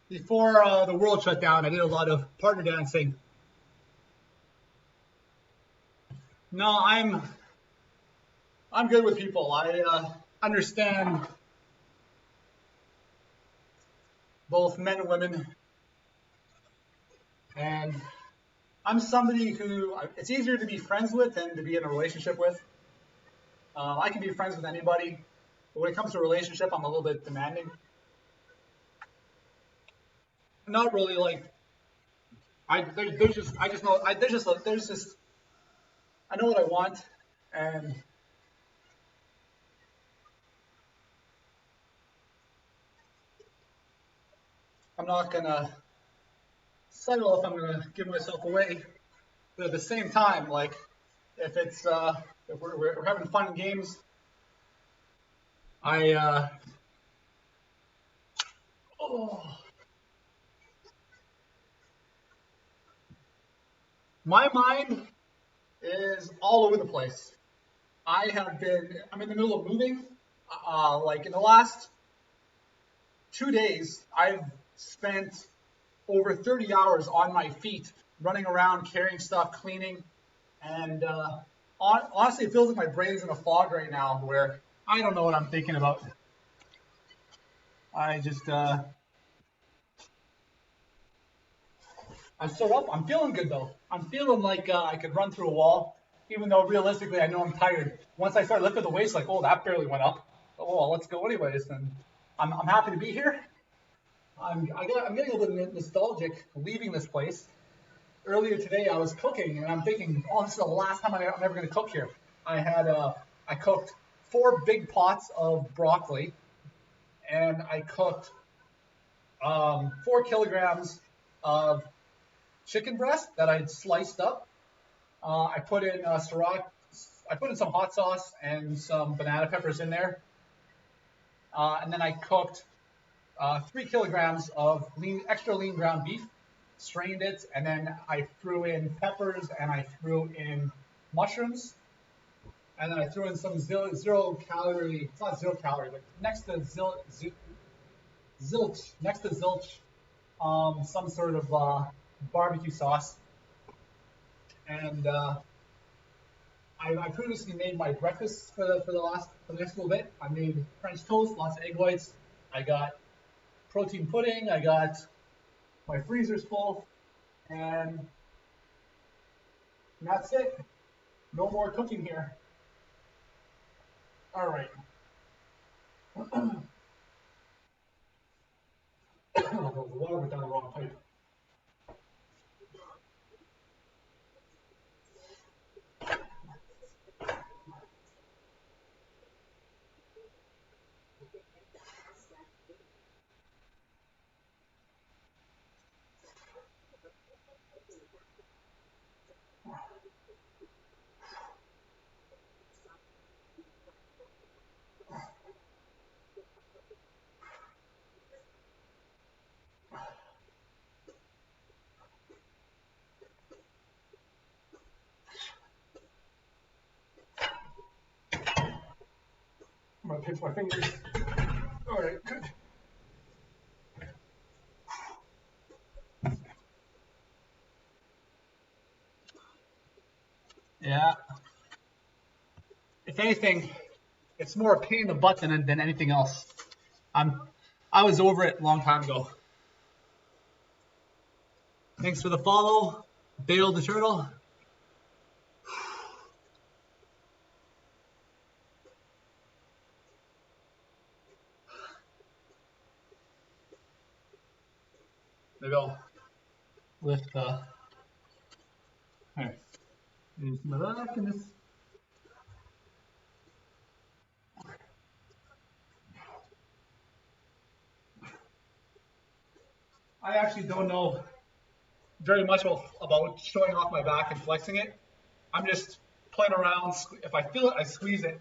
Before the world shut down, I did a lot of partner dancing. No, I'm good with people. I understand both men and women, and I'm somebody who it's easier to be friends with than to be in a relationship with. I can be friends with anybody, but when it comes to a relationship, I'm a little bit demanding. Not really like there's just I just know there's just I know what I want, and I'm not gonna settle if I'm gonna give myself away. But at the same time, like if it's if we're having fun and games, I oh, my mind is all over the place. I'm in the middle of moving. Like in the last 2 days, I've spent over 30 hours on my feet, running around, carrying stuff, cleaning, and honestly, it feels like my brain's in a fog right now, where I don't know what I'm thinking about. I just, I'm still up. I'm feeling good though. I'm feeling like I could run through a wall, even though realistically I know I'm tired. Once I start lifting the weights, like, oh, that barely went up. Oh, well, let's go anyways. And I'm happy to be here. I'm getting a little bit nostalgic leaving this place. Earlier today, I was cooking, and I'm thinking, oh, this is the last time I'm ever going to cook here. I cooked 4 big pots of broccoli, and I cooked 4 kilograms of chicken breast that I'd sliced up. I put in Sriracha. I put in some hot sauce and some banana peppers in there, and then I cooked 3 kilograms of extra lean ground beef, strained it, and then I threw in peppers and I threw in mushrooms, and then I threw in some zero calorie. It's not 0 calorie, but next to zilch, next to zilch, some sort of barbecue sauce, and I previously made my breakfast for the next little bit. I made French toast, lots of egg whites. I got protein pudding. I got my freezer's full, and that's it. No more cooking here. All right. The water went down the wrong pipe. I'm gonna pinch my fingers. All right, good. Yeah. If anything, It's more a pain in the butt than anything else. I was over it a long time ago. Thanks for the follow, Bale the Turtle. Maybe I'll lift here. Use my back in this. I actually don't know very much about showing off my back and flexing it. I'm just playing around. If I feel it, I squeeze it.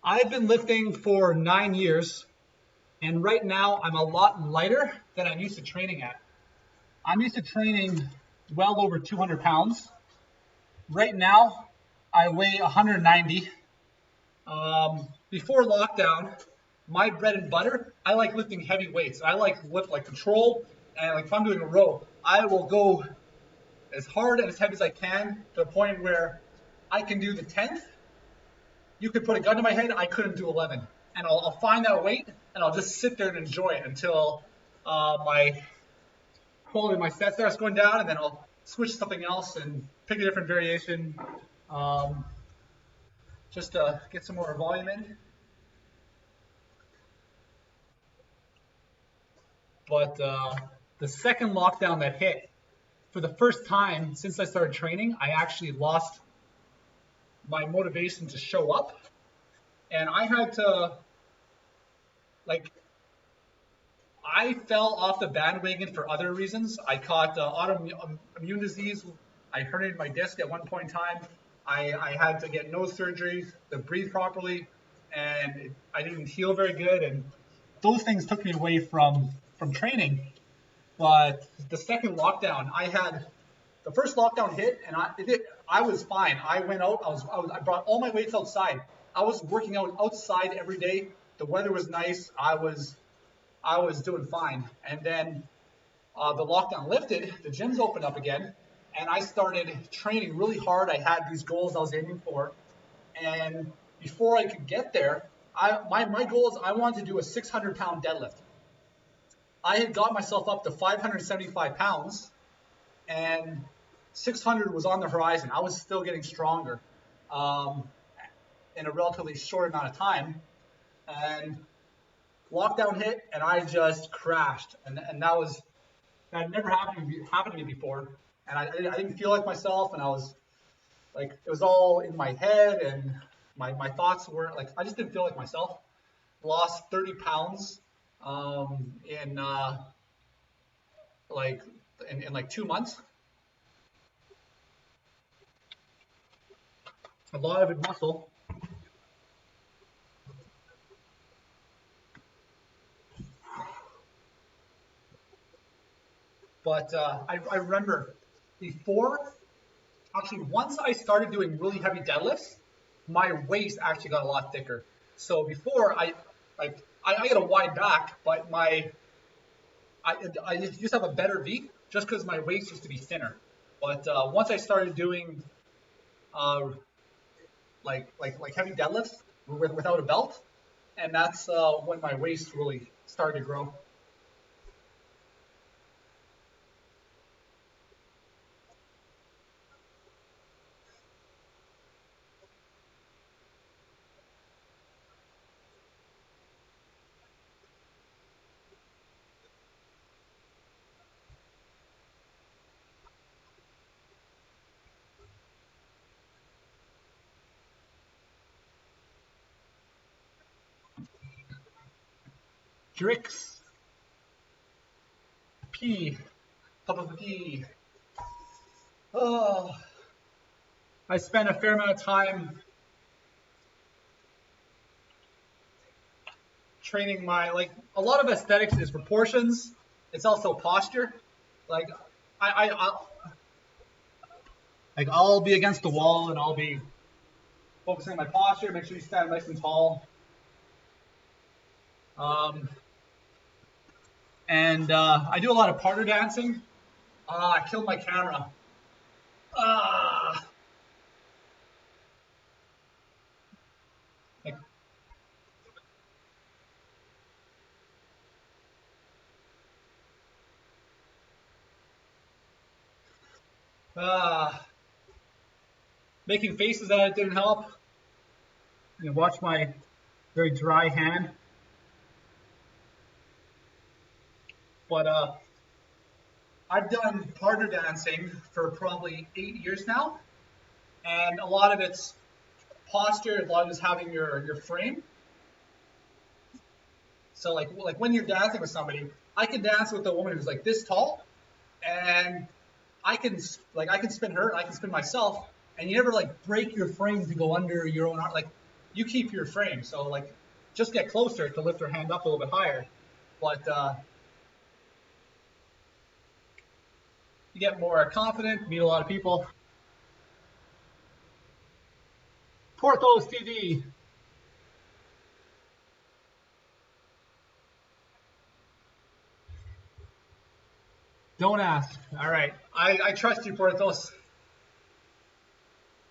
I've been lifting for 9 years, and right now I'm a lot lighter than I'm used to training at. I'm used to training well over 200 pounds. Right now, I weigh 190. Before lockdown, my bread and butter, I like lifting heavy weights. I like lift like control, and like if I'm doing a row, I will go as hard and as heavy as I can to the point where I can do the 10th. You could put a gun to my head, I couldn't do 11. And I'll find that weight, and I'll just sit there and enjoy it until my quality of my set starts going down, and then I'll switch to something else and pick a different variation just to get some more volume in. But the second lockdown that hit, for the first time since I started training, I actually lost my motivation to show up. And I had to, like, I fell off the bandwagon for other reasons. I caught autoimmune disease. I herniated my disc at one point in time. I had to get nose surgery to breathe properly, and I didn't heal very good. And those things took me away from training. But the second lockdown, the first lockdown hit, and I was fine. I went out. I brought all my weights outside. I was working out outside every day. The weather was nice. I was doing fine. And then the lockdown lifted. The gyms opened up again, and I started training really hard. I had these goals I was aiming for, and before I could get there, my goal is I wanted to do a 600-pound deadlift. I had got myself up to 575 pounds, and 600 was on the horizon. I was still getting stronger in a relatively short amount of time. And lockdown hit, and I just crashed. And that had never happened to me before. And I didn't feel like myself, and I was like, it was all in my head, and my thoughts were like, I just didn't feel like myself. Lost 30 pounds in like 2 months. A lot of it muscle. But I remember once I started doing really heavy deadlifts, my waist actually got a lot thicker. So before I got a wide back, but I just have a better V just because my waist used to be thinner. But once I started doing like heavy deadlifts without a belt, and that's when my waist really started to grow. Drix P. Papa P. Oh, I spent a fair amount of time training a lot of aesthetics is proportions. It's also posture. Like I'll be against the wall and I'll be Focusing on my posture, make sure you stand nice and tall. I do a lot of partner dancing. I killed my camera. Making faces at it didn't help. You know, watch my very dry hand. But I've done partner dancing for probably 8 years now, and a lot of it's posture, a lot of it's having your frame. So like when you're dancing with somebody, I can dance with a woman who's like this tall, and I can spin her, I can spin myself, and you never like break your frame to go under your own arm. Like you keep your frame, so like just get closer to lift her hand up a little bit higher, but you get more confident, meet a lot of people. Porthos TV. Don't ask. All right, I trust you, Porthos.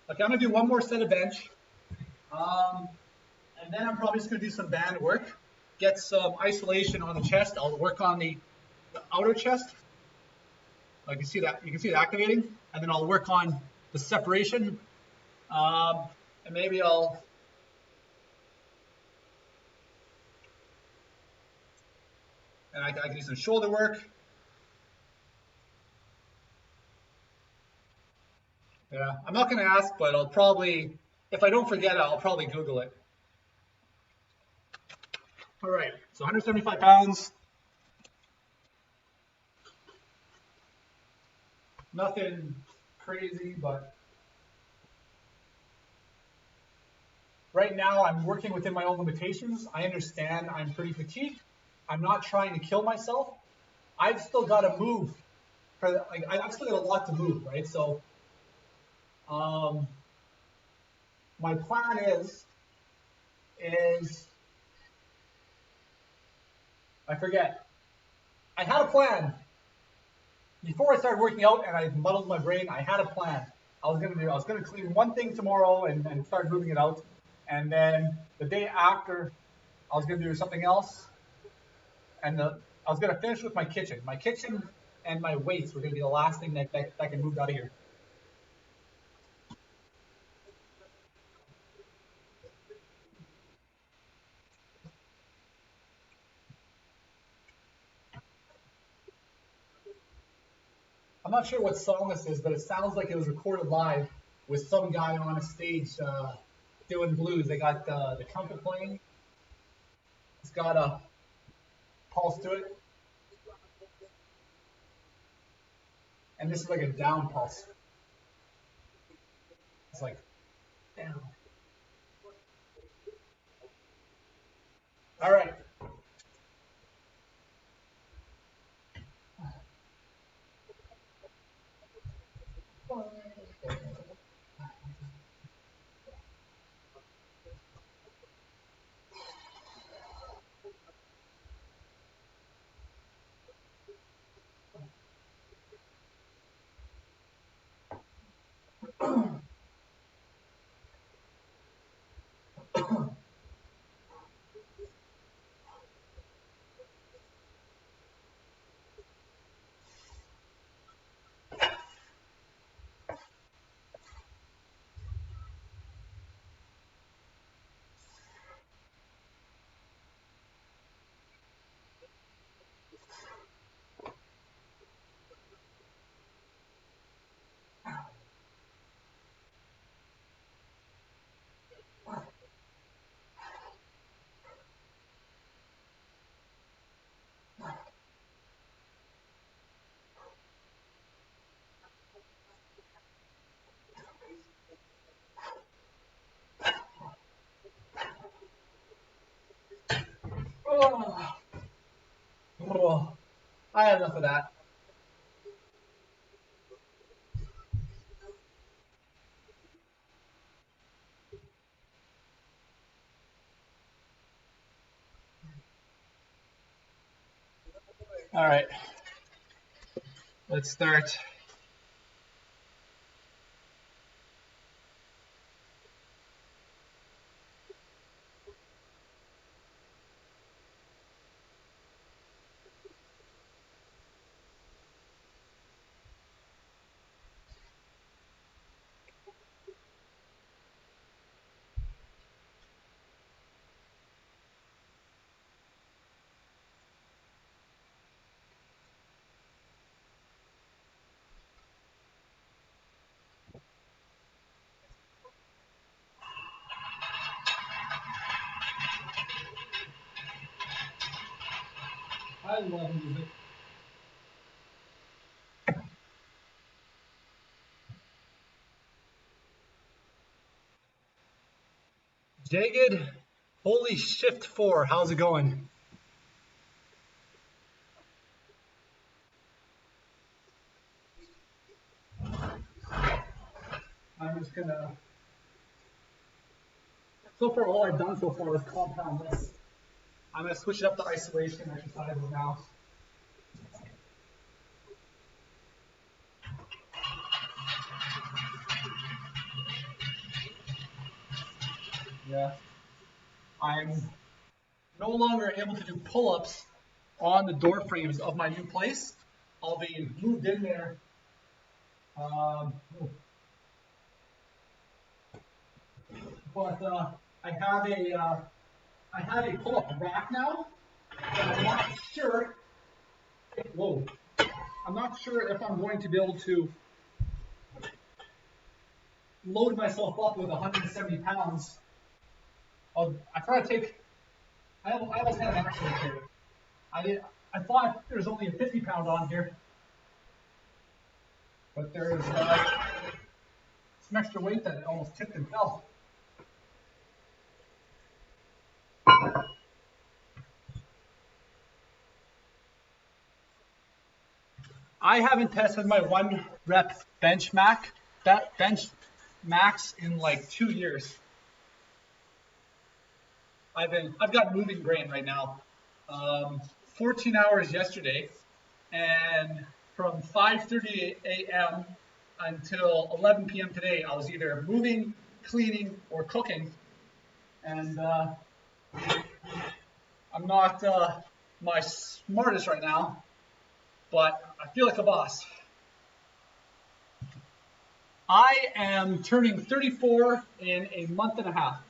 Okay, I'm gonna do one more set of bench, and then I'm probably just gonna do some band work, get some isolation on the chest. I'll work on the outer chest. You can see it activating, and then I'll work on the separation, and maybe I can do some shoulder work. Yeah, I'm not going to ask, but I'll probably, if I don't forget it, I'll probably Google it. All right, so 175 pounds. Nothing crazy, but right now I'm working within my own limitations. I understand I'm pretty fatigued. I'm not trying to kill myself. I've still got to move. I've still got a lot to move, right? So my plan is I forget. I had a plan. Before I started working out and I muddled my brain, I had a plan. I was gonna clean one thing tomorrow and start moving it out. And then the day after, I was gonna do something else. And I was gonna finish with my kitchen. My kitchen and my weights were gonna be the last thing that can move out of here. I'm not sure what song this is, but it sounds like it was recorded live with some guy on a stage doing blues. They got the trumpet playing. It's got a pulse to it. And this is like a down pulse. It's like down. All right. Oh, I had enough of that. All right, let's start. I love music. Jagged, holy shift 4, how's it going? I'm just gonna, so far all I've done so far is compound this. I'm gonna switch it up to isolation exercises now. Yeah. I'm no longer able to do pull-ups on the door frames of my new place. I'll be moved in there. But I have a pull-up rack now, and I'm not sure. Whoa! I'm not sure if I'm going to be able to load myself up with 170 pounds. I try to take. I almost had an accident here. I thought there was only a 50 pound on here, but there's some extra weight that almost tipped and fell. I haven't tested my 1 rep bench max in like 2 years. I've got moving brain right now. 14 hours yesterday, and from 5:30 a.m. until 11 p.m. today, I was either moving, cleaning, or cooking. And I'm not my smartest right now, but I feel like a boss. I am turning 34 in a month and a half.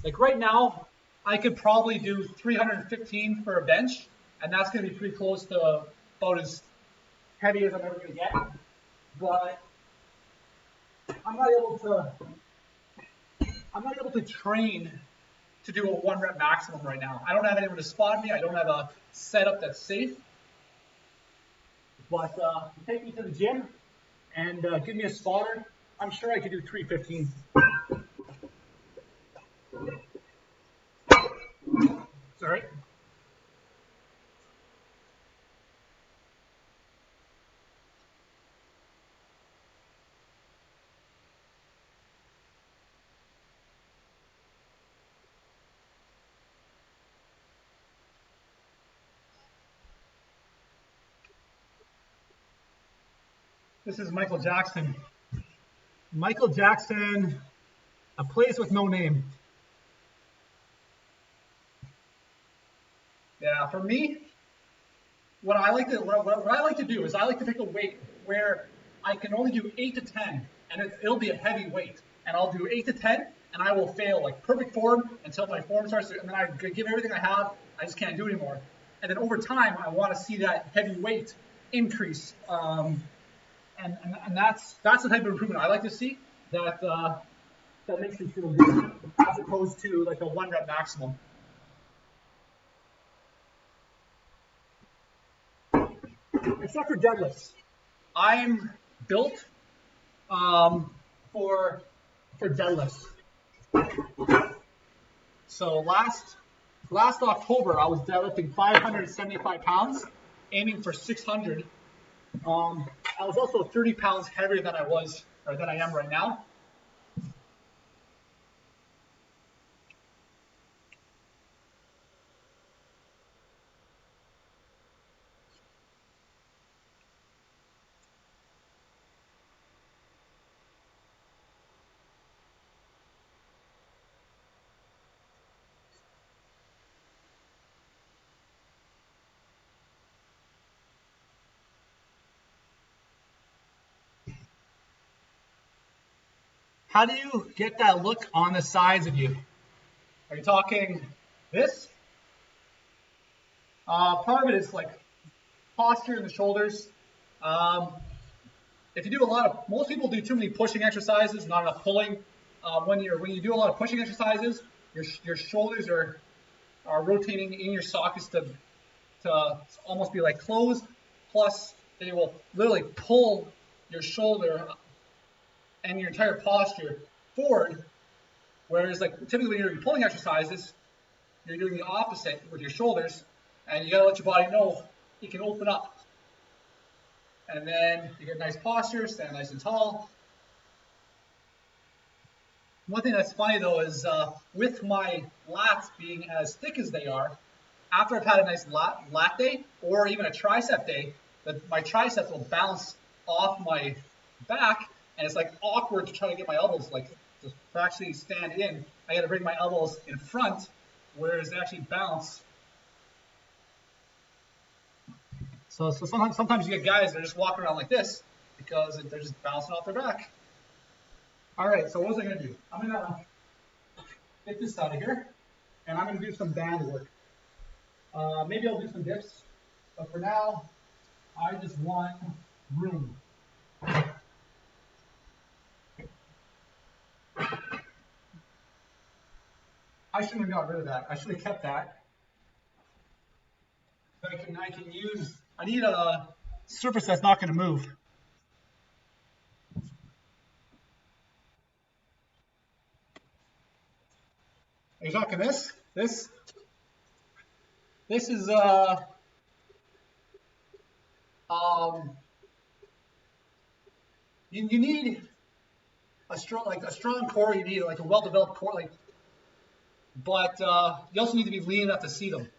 Like right now, I could probably do 315 for a bench, and that's going to be pretty close to about as heavy as I'm ever going to get. But I'm not able to train to do a 1 rep maximum right now. I don't have anyone to spot me. I don't have a setup that's safe. But take me to the gym and give me a spotter. I'm sure I could do 315. Sorry. This is Michael Jackson. Michael Jackson, a place with no name. Yeah, for me, what I like to do is I like to pick a weight where I can only do 8 to 10, and it'll be a heavy weight, and I'll do 8 to 10, and I will fail like perfect form until my form starts to, and then I give everything I have. I just can't do it anymore. And then over time, I want to see that heavy weight increase, and that's the type of improvement I like to see. That makes me feel good, as opposed to like a 1 rep maximum. Except for deadlifts, I'm built for deadlifts. So last October, I was deadlifting 575 pounds, aiming for 600. I was also 30 pounds heavier than I am right now. how do you get that look on the sides of you? Are you talking this? Part of it is like posture in the shoulders. If you do most people do too many pushing exercises, not enough pulling. When you do a lot of pushing exercises, your shoulders are rotating in your sockets to almost be like closed. Plus, they will literally pull your shoulder and your entire posture forward. Whereas, like typically when you're doing pulling exercises, you're doing the opposite with your shoulders, and you gotta let your body know it can open up. And then you get nice posture, stand nice and tall. One thing that's funny though is with my lats being as thick as they are, after I've had a nice lat day or even a tricep day, my triceps will bounce off my back, and it's like awkward to try to get my elbows like to actually stand in. I got to bring my elbows in front, whereas they actually bounce. So sometimes you get guys that are just walking around like this because they're just bouncing off their back. All right, so what was I gonna do? I'm gonna get this out of here, and I'm gonna do some band work. Maybe I'll do some dips, but for now, I just want room. I shouldn't have got rid of that. I should have kept that. But I need a surface that's not going to move. Are you talking this? This is you need a strong core. You need like a well-developed core, but you also need to be lean enough to see them.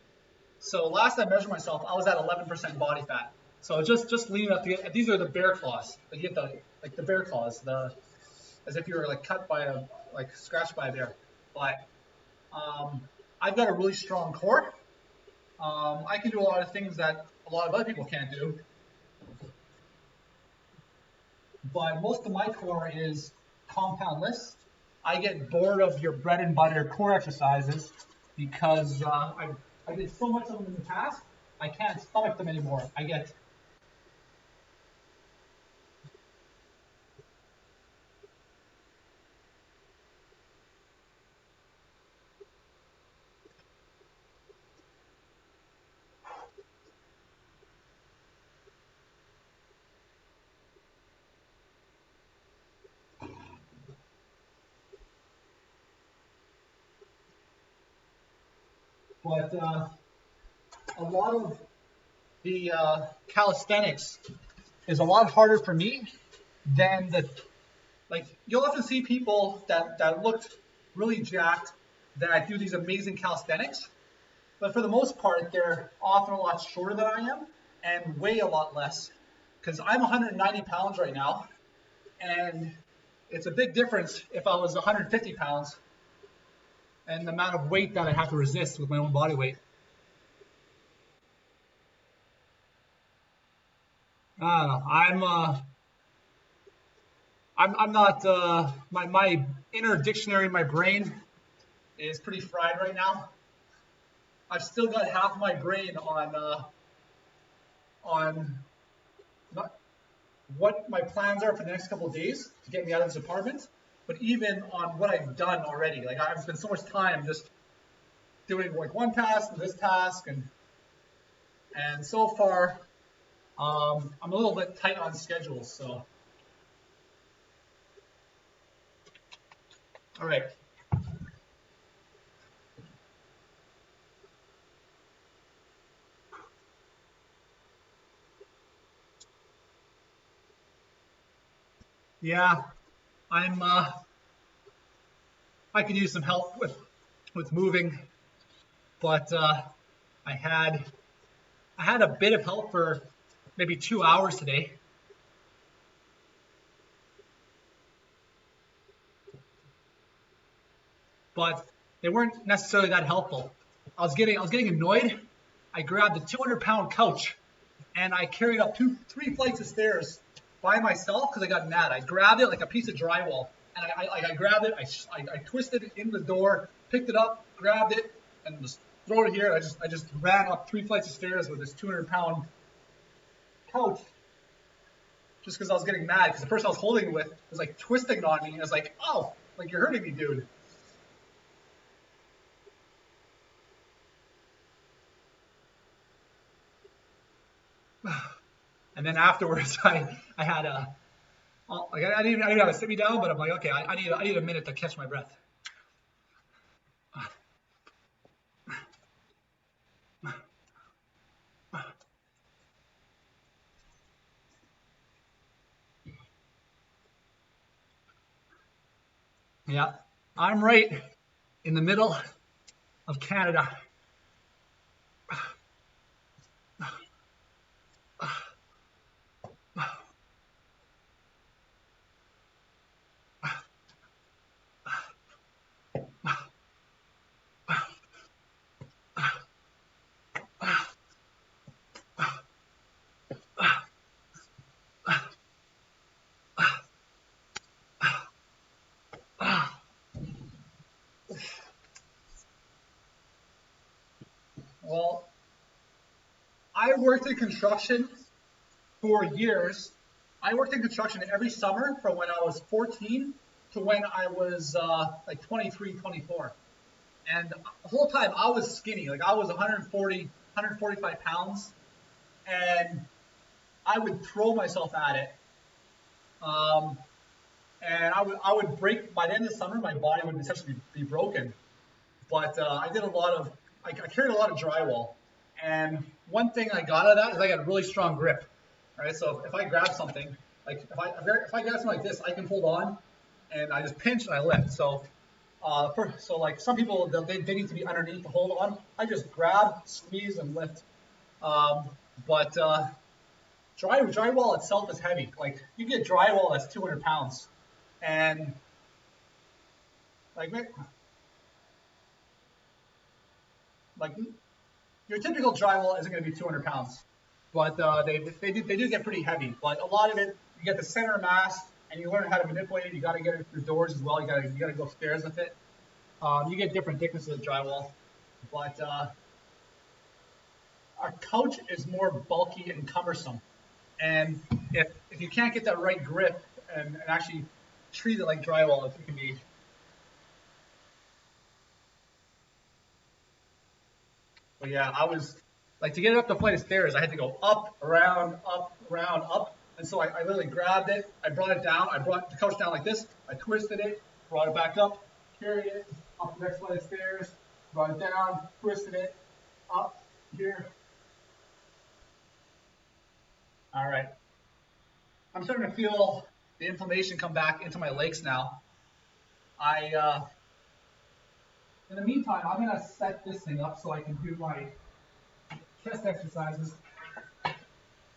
So last I measured myself, I was at 11% body fat. So just lean enough to get. These are the bear claws. You get the bear claws, as if you were like cut by scratched by a bear. But I've got a really strong core. I can do a lot of things that a lot of other people can't do. But most of my core is compound lifts. I get bored of your bread and butter core exercises because I did so much of them in the past, I can't stomach them anymore. But a lot of the calisthenics is a lot harder for me than you'll often see people that looked really jacked that do these amazing calisthenics, but for the most part, they're often a lot shorter than I am and weigh a lot less. Because I'm 190 pounds right now, and it's a big difference if I was 150 pounds and the amount of weight that I have to resist with my own body weight. I don't know. I'm not. My inner dictionary in my brain is pretty fried right now. I've still got half my brain on what my plans are for the next couple of days to get me out of this apartment, but even on what I've done already. Like I've spent so much time just doing like one task and this task, and so far I'm a little bit tight on schedule. So, all right. Yeah, I could use some help with moving, but I had a bit of help for maybe 2 hours today. But they weren't necessarily that helpful. I was getting annoyed. I grabbed a 200-pound couch and I carried up 3 flights of stairs by myself because I got mad. I grabbed it like a piece of drywall and I grabbed it, I twisted it in the door, picked it up, grabbed it, and just throw it here. I just ran up 3 flights of stairs with this 200-pound couch, just because I was getting mad because the person I was holding it with was like twisting on me. And I was like, oh, like you're hurting me, dude. And then afterwards, I had a. Like I didn't have to sit me down, but I'm like, okay, I need a minute to catch my breath. Yeah, I'm right in the middle of Canada. Well, I worked in construction for years. I worked in construction every summer from when I was 14 to when I was like 23, 24. And the whole time I was skinny, like I was 140, 145 pounds, and I would throw myself at it. And I would break, by the end of the summer, my body would essentially be broken. But I did a lot of, I carried a lot of drywall. And one thing I got out of that is I got a really strong grip. Right, so if I grab something, like if I grab something like this, I can hold on, and I just pinch and I lift. So, so like some people they need to be underneath to hold on. I just grab, squeeze, and lift. But drywall itself is heavy. Like you get drywall that's 200 pounds, and like your typical drywall isn't going to be 200 pounds. But they do get pretty heavy. But a lot of it, you get the center mass, and you learn how to manipulate it. You got to get it through doors as well. You got to go upstairs with it. You get different thicknesses of drywall, but our couch is more bulky and cumbersome. And if you can't get that right grip and actually treat it like drywall, it can be. But yeah, I was. Like to get it up the flight of stairs, I had to go up, around, up. And so I literally grabbed it, I brought it down, I brought the couch down like this, I twisted it, brought it back up, carried it up the next flight of stairs, brought it down, twisted it, up here. All right. I'm starting to feel the inflammation come back into my legs now. In the meantime, I'm gonna set this thing up so I can do my chest exercises.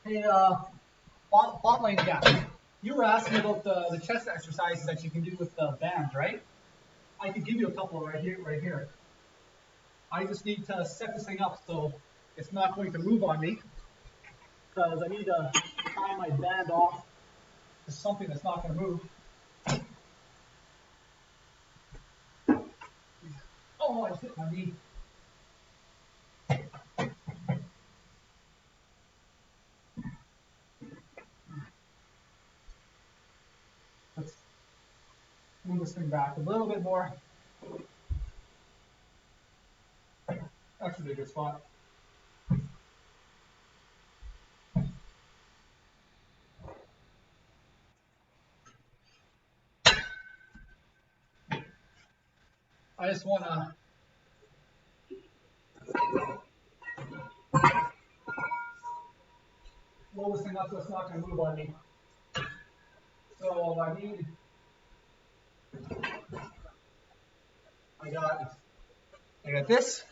Hey, bot lane gap. You were asking about the chest exercises that you can do with the bands, right? I could give you a couple right here. I just need to set this thing up so it's not going to move on me, because I need to tie my band off to something that's not going to move. Oh, I just hit my knee. Let's move this thing back a little bit more. Actually, a good spot. I just want to roll this thing up so it's not going to move on me. So I got this.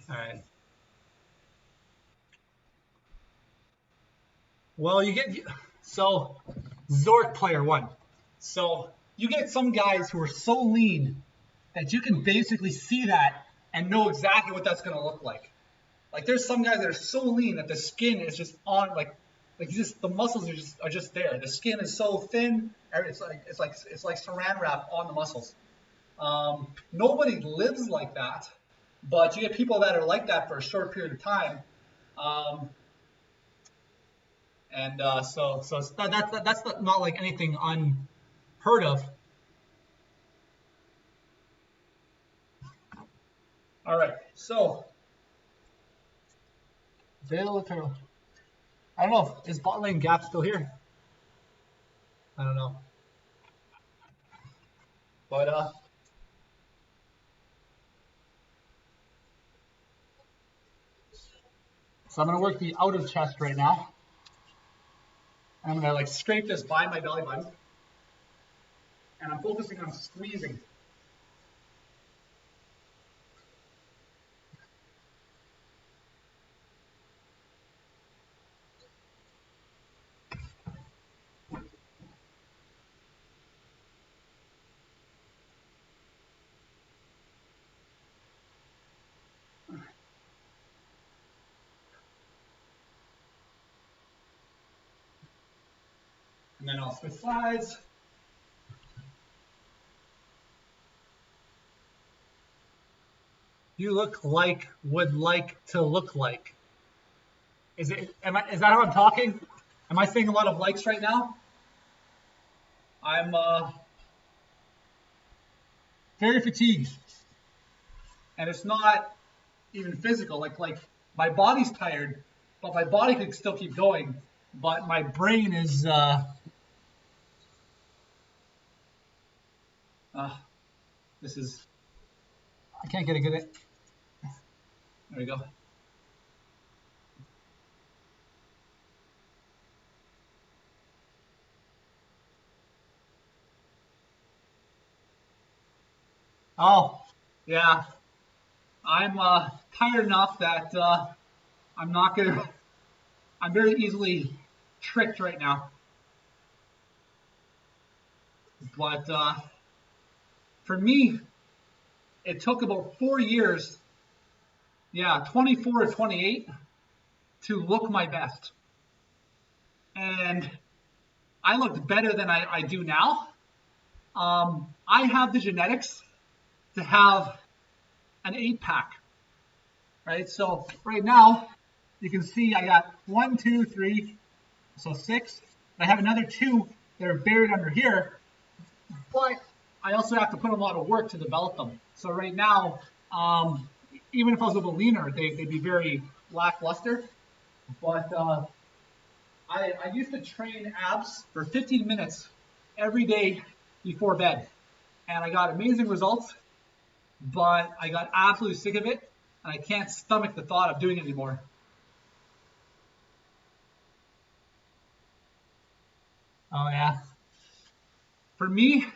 All right. Well, so Zork player 1. So you get some guys who are so lean that you can basically see that and know exactly what that's going to look like. Like there's some guys that are so lean that the skin is just on like just the muscles are just there. The skin is so thin, it's like saran wrap on the muscles. Nobody lives like that, but you get people that are like that for a short period of time. Um, so that's not like anything unheard of. All right, so Vale Apparel. I don't know. Is Bot Lane Gap still here? I don't know. But so I'm gonna work the outer chest right now. And I'm gonna like scrape this by my belly button. And I'm focusing on squeezing. And then I'll switch sides. You look like would like to look like. Is that how I'm talking? Am I seeing a lot of likes right now? I'm very fatigued. And it's not even physical. Like my body's tired, but my body could still keep going. But my brain is this is I can't get a good. There we go. Oh, yeah. I'm tired enough that I'm not gonna. I'm very easily tricked right now. But for me, it took about 4 years, yeah, 24 or 28, to look my best. And I looked better than I do now. I have the genetics to have an 8-pack, right? So right now, you can see I got 1, 2, 3, so 6. I have another 2 that are buried under here, but I also have to put a lot of work to develop them. So right now, even if I was a little leaner, they'd be very lackluster. But I used to train abs for 15 minutes every day before bed, and I got amazing results. But I got absolutely sick of it, and I can't stomach the thought of doing it anymore. Oh yeah. For me,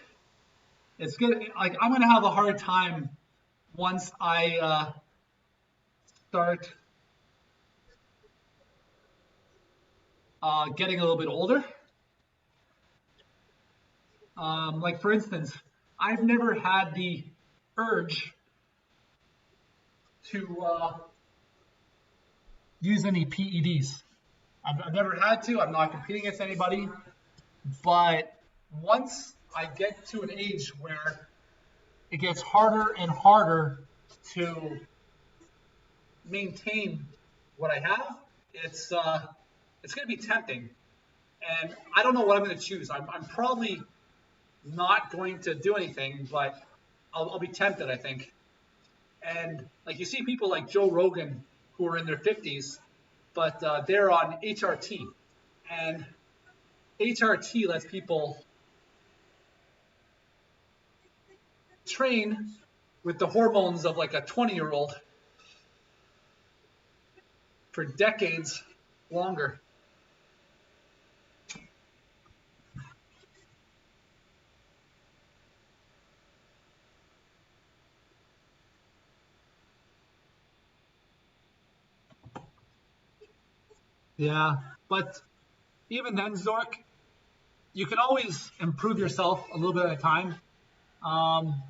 it's good. Like I'm gonna have a hard time once I start getting a little bit older. Like for instance, I've never had the urge to use any PEDs. I've never had to. I'm not competing against anybody. But once I get to an age where it gets harder and harder to maintain what I have, it's going to be tempting. And I don't know what I'm going to choose. I'm probably not going to do anything, but I'll be tempted, I think. And like you see people like Joe Rogan who are in their 50s, but they're on HRT. And HRT lets people train with the hormones of like a 20-year-old for decades longer. Yeah, but even then, Zork, you can always improve yourself a little bit at a time. Um,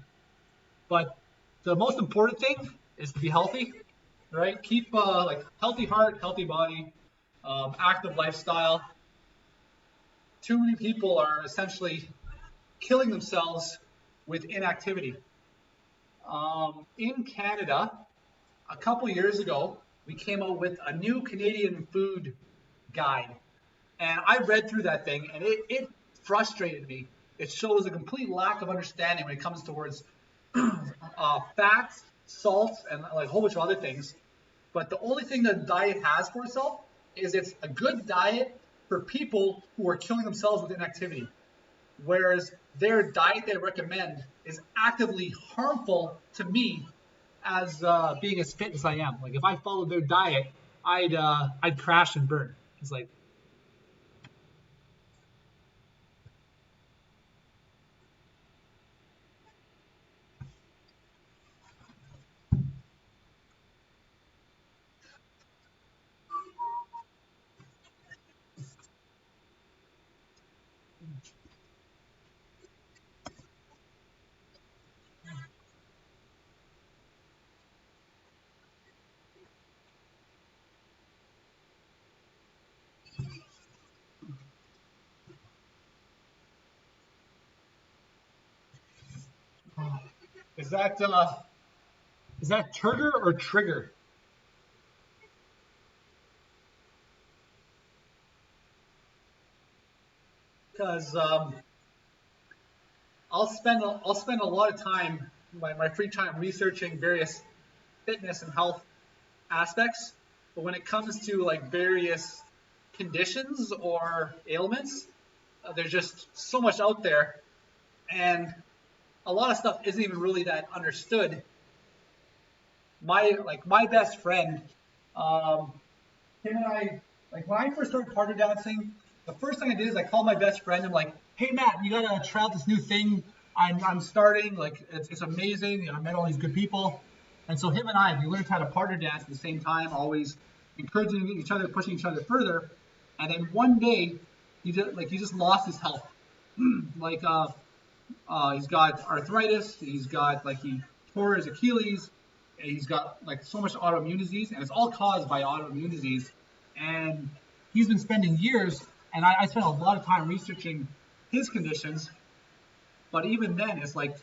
but the most important thing is to be healthy right? Keep like healthy heart, healthy body, active lifestyle. Too many people are essentially killing themselves with inactivity. In Canada, a couple years ago, we came out with a new Canadian food guide. And I read through that thing and it frustrated me. It shows a complete lack of understanding when it comes towards fats, salts, and like a whole bunch of other things. But the only thing that diet has for itself is it's a good diet for people who are killing themselves with inactivity. Whereas their diet they recommend is actively harmful to me as being as fit as I am. Like if I followed their diet, I'd crash and burn. It's like is that uh, is that Turger or Trigger? Because I'll spend a lot of time my free time researching various fitness and health aspects, but when it comes to like various conditions or ailments, there's just so much out there, and a lot of stuff isn't even really that understood. My best friend, um, him and I, like when I first started partner dancing, the first thing I did is I called my best friend. I'm like, hey Matt, you gotta try out this new thing. I'm starting. Like it's amazing. I met all these good people, and so him and I we learned how to partner dance at the same time, always encouraging each other, pushing each other further. And then one day, he just lost his health. like he's got arthritis. He's got like he tore his Achilles. And he's got like so much autoimmune disease, and it's all caused by autoimmune disease. And he's been spending years, and I spent a lot of time researching his conditions. But even then, it's like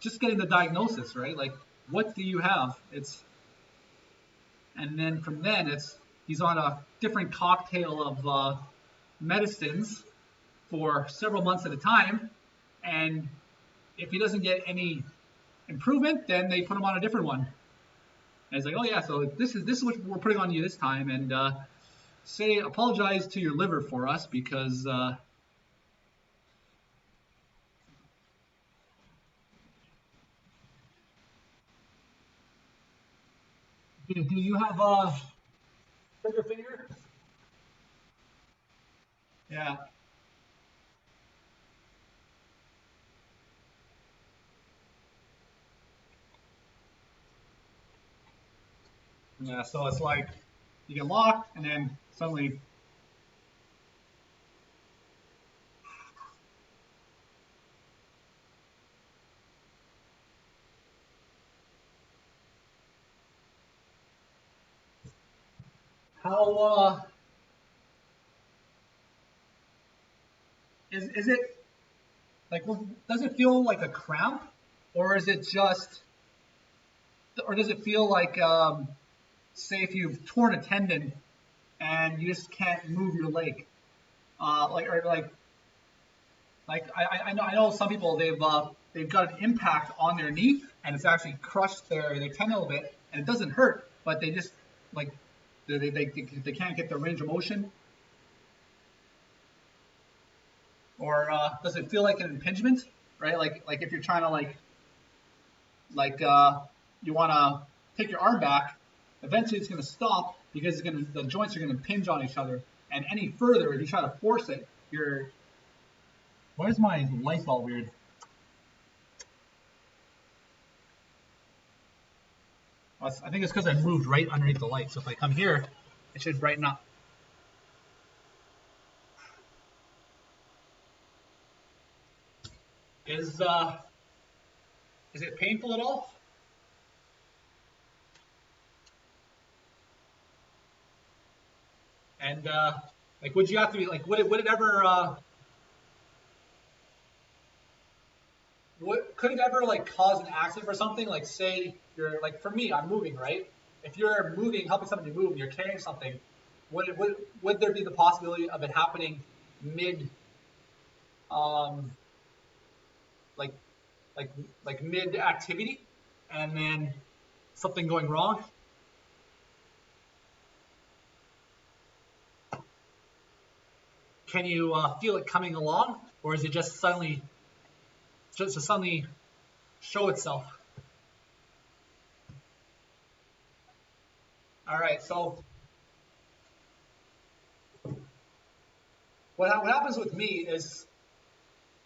just getting the diagnosis, right? Like, what do you have? It's and then from then it's he's on a different cocktail of medicines for several months at a time, and if he doesn't get any improvement, then they put him on a different one. And it's like, oh yeah, so this is what we're putting on you this time, and say apologize to your liver for us because do you have a trigger finger? Yeah, yeah. So it's like you get locked, and then suddenly, how is it like? Does it feel like a cramp, or is it just, or does it feel like, say, if you've torn a tendon and you just can't move your leg, like or like I know some people they've got an impact on their knee and it's actually crushed their tendon a little bit and it doesn't hurt, but they just like they can't get the range of motion. Or does it feel like an impingement, right? Like if you're trying to like you want to take your arm back, eventually it's going to stop because the joints are going to impinge on each other, and any further if you try to force it, you're. Why is my light all weird? I think it's because I moved right underneath the light. So if I come here, it should brighten up. Is uh is it painful at all? And like, would you have to be like, would it ever, could it ever like cause an accident or something? Like, say you're like, for me, I'm moving, right? If you're moving, helping somebody move, and you're carrying something, would there be the possibility of it happening mid, um, like like mid activity, and then something going wrong? Can you feel it coming along, or is it just suddenly show itself? All right. So what happens with me is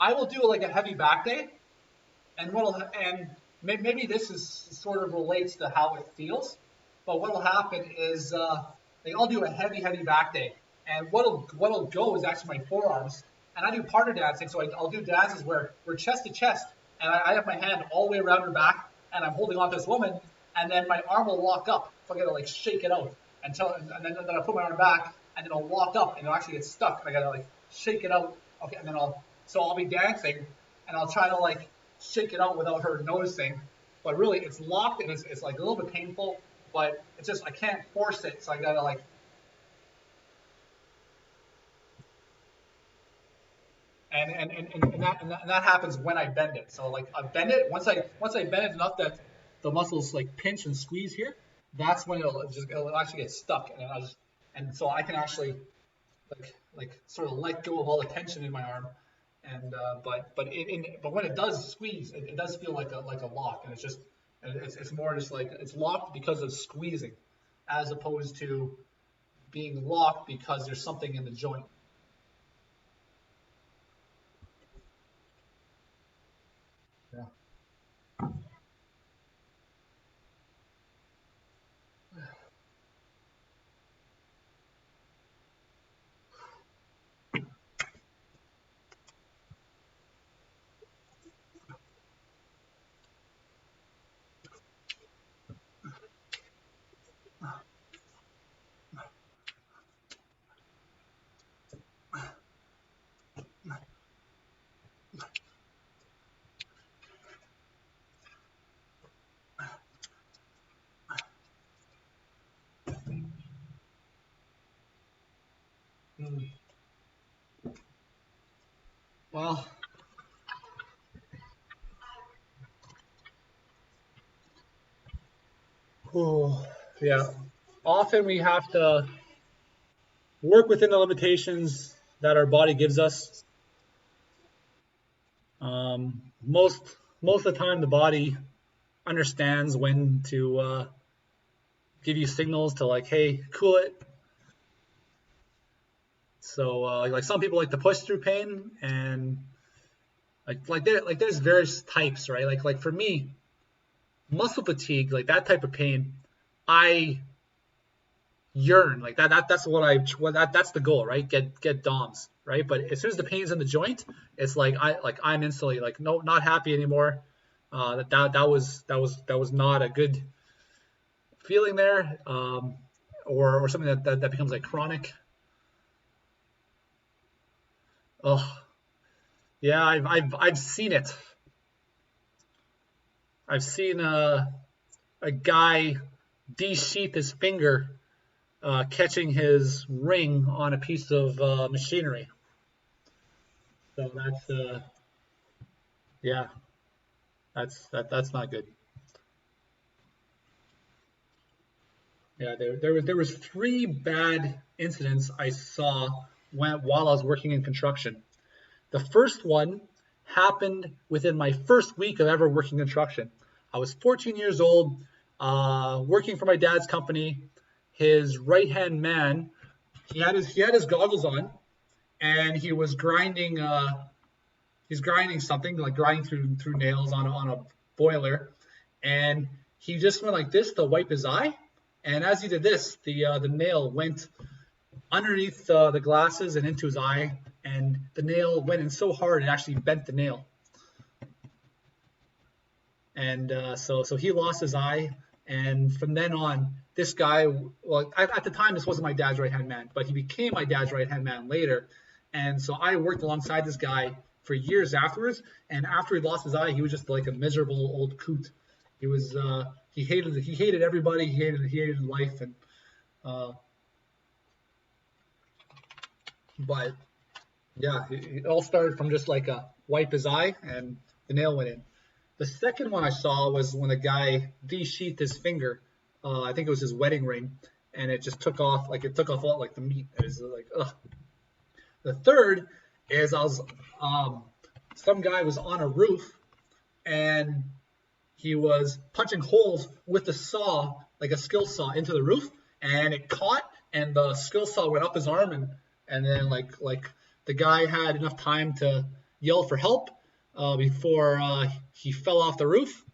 I will do like a heavy back day, and maybe this is sort of relates to how it feels, but what'll happen is like I'll do a heavy back day, and what'll go is actually my forearms, and I do partner dancing, so I'll do dances where we're chest to chest, and I have my hand all the way around her back, and I'm holding on to this woman, and then my arm will lock up, so I gotta like shake it out and then I put my arm back, and then I'll lock up, and it'll actually get stuck, and I gotta like shake it out, okay, and then I'll be dancing, and I'll try to like shake it out without her noticing. But really, it's locked and it's like a little bit painful, but it's just I can't force it, so I gotta like. And that happens when I bend it. So like I bend it once I bend it enough that the muscles like pinch and squeeze here. That's when it'll actually get stuck, and so I can actually like sort of let go of all the tension in my arm, and but when it does squeeze, it does feel like a lock, and it's more just like it's locked because of squeezing, as opposed to being locked because there's something in the joint. Yeah. Mm. Well, oh, yeah. Often we have to work within the limitations that our body gives us. Most of the time, the body understands when to give you signals to like, hey, cool it. So like some people like to push through pain, and there's various types, right? Like for me, muscle fatigue, like that type of pain, I yearn like that's that's the goal, right? Get DOMs, right? But as soon as the pain's in the joint, it's like I'm instantly like, no, not happy anymore. That was not a good feeling there, or something that becomes like chronic. Oh yeah, I've seen it. I've seen a guy de-sheath his finger catching his ring on a piece of machinery. So yeah, that's not good. Yeah, there was three bad incidents I saw while I was working in construction. The first one happened within my first week of ever working construction. I was 14 years old, working for my dad's company. His right hand man, he had his goggles on, and he was grinding. He's grinding something, like grinding through nails on a boiler, and he just went like this to wipe his eye. And as he did this, the nail went underneath the glasses and into his eye, and the nail went in so hard it actually bent the nail. And so he lost his eye, and from then on, this guy, well, at the time, this wasn't my dad's right-hand man, but he became my dad's right-hand man later. And so I worked alongside this guy for years afterwards. And after he lost his eye, he was just like a miserable old coot. He was, he hated everybody. He hated life. And, but yeah, it all started from just like a wipe his eye and the nail went in. The second one I saw was when a guy de-sheathed his finger. I think it was his wedding ring, and it just took off, like it took off all like the meat. It was like, ugh. The third is some guy was on a roof, and he was punching holes with the saw, like a skill saw, into the roof, and it caught, and the skill saw went up his arm, and then like the guy had enough time to yell for help before he fell off the roof,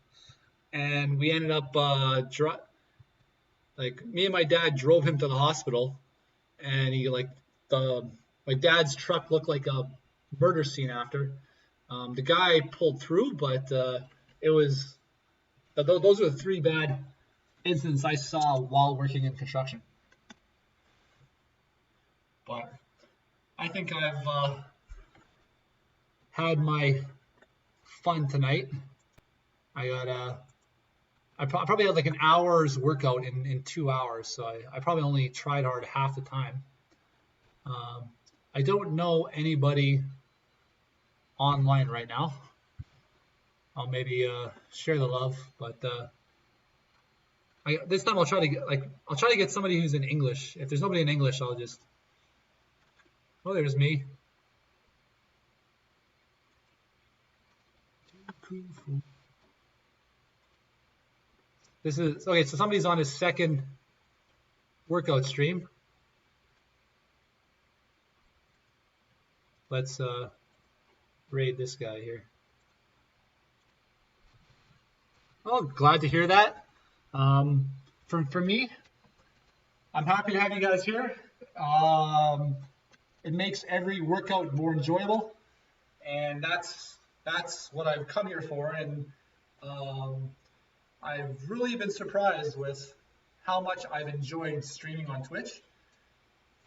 and we ended up like me and my dad drove him to the hospital, and he my dad's truck looked like a murder scene after. The guy pulled through, but it was those are the three bad incidents I saw while working in construction. But I think I've had my fun tonight. I probably had like an hour's workout in 2 hours, so I probably only tried hard half the time. I don't know anybody online right now. I'll maybe share the love, but this time I'll try to get somebody who's in English. If there's nobody in English, I'll just. Oh, there's me. This is okay. So somebody's on his second workout stream. Let's raid this guy here. Oh, glad to hear that. For me, I'm happy to have you guys here. It makes every workout more enjoyable, and that's what I've come here for. And I've really been surprised with how much I've enjoyed streaming on Twitch.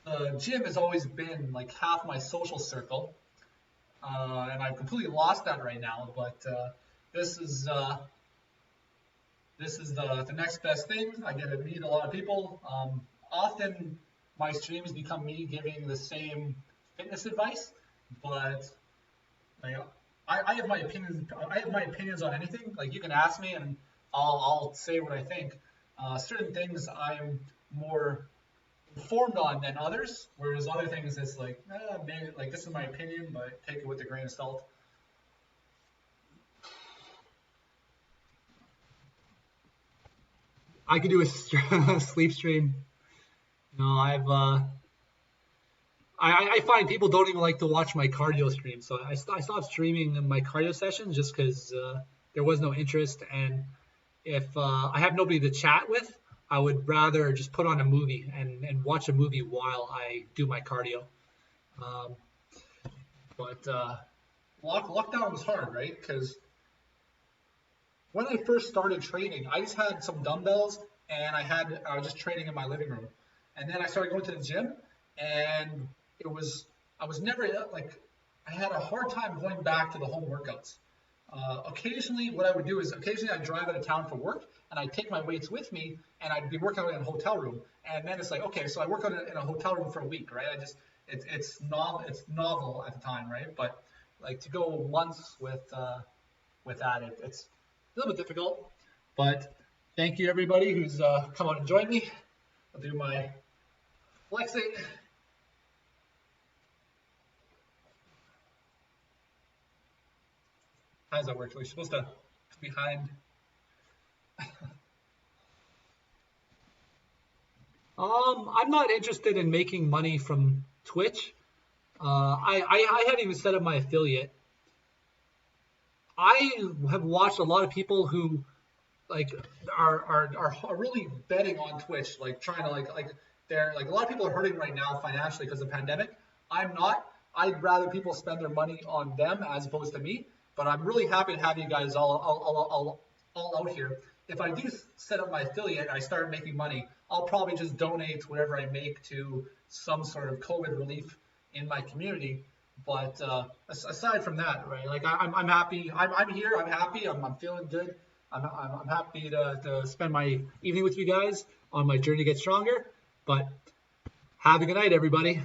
The gym has always been like half my social circle, and I've completely lost that right now. But this is the next best thing. I get to meet a lot of people. Often my streams become me giving the same fitness advice, but like, I have my opinions. I have my opinions on anything. Like, you can ask me, and I'll say what I think. Certain things I'm more informed on than others, whereas other things it's like, maybe like this is my opinion, but take it with a grain of salt. I could do a sleep stream. No, I find people don't even like to watch my cardio stream, so I stopped streaming my cardio sessions just because there was no interest, and if I have nobody to chat with, I would rather just put on a movie and watch a movie while I do my cardio. But lockdown was hard, right? Because when I first started training, I just had some dumbbells and I was just training in my living room. And then I started going to the gym, and I was never like, I had a hard time going back to the home workouts. Occasionally, what I would do is occasionally I'd drive out of town for work, and I'd take my weights with me, and I'd be working out in a hotel room. And then it's like, okay, so I work out in a hotel room for a week, right? It's novel at the time, right? But like to go months with that, it's a little bit difficult. But thank you everybody who's come out and joined me. I'll do my flexing. How does that work? We're supposed to behind. I'm not interested in making money from Twitch. I haven't even set up my affiliate. I have watched a lot of people who like are really betting on Twitch, like trying to like they're like, a lot of people are hurting right now financially because of the pandemic. I'm not. I'd rather people spend their money on them as opposed to me. But I'm really happy to have you guys all out here. if I do set up my affiliate and I start making money, I'll probably just donate whatever I make to some sort of COVID relief in my community. But aside from that, right? Like I'm happy. I'm here. I'm happy. I'm feeling good. I'm happy to spend my evening with you guys on my journey to get stronger. But have a good night, everybody.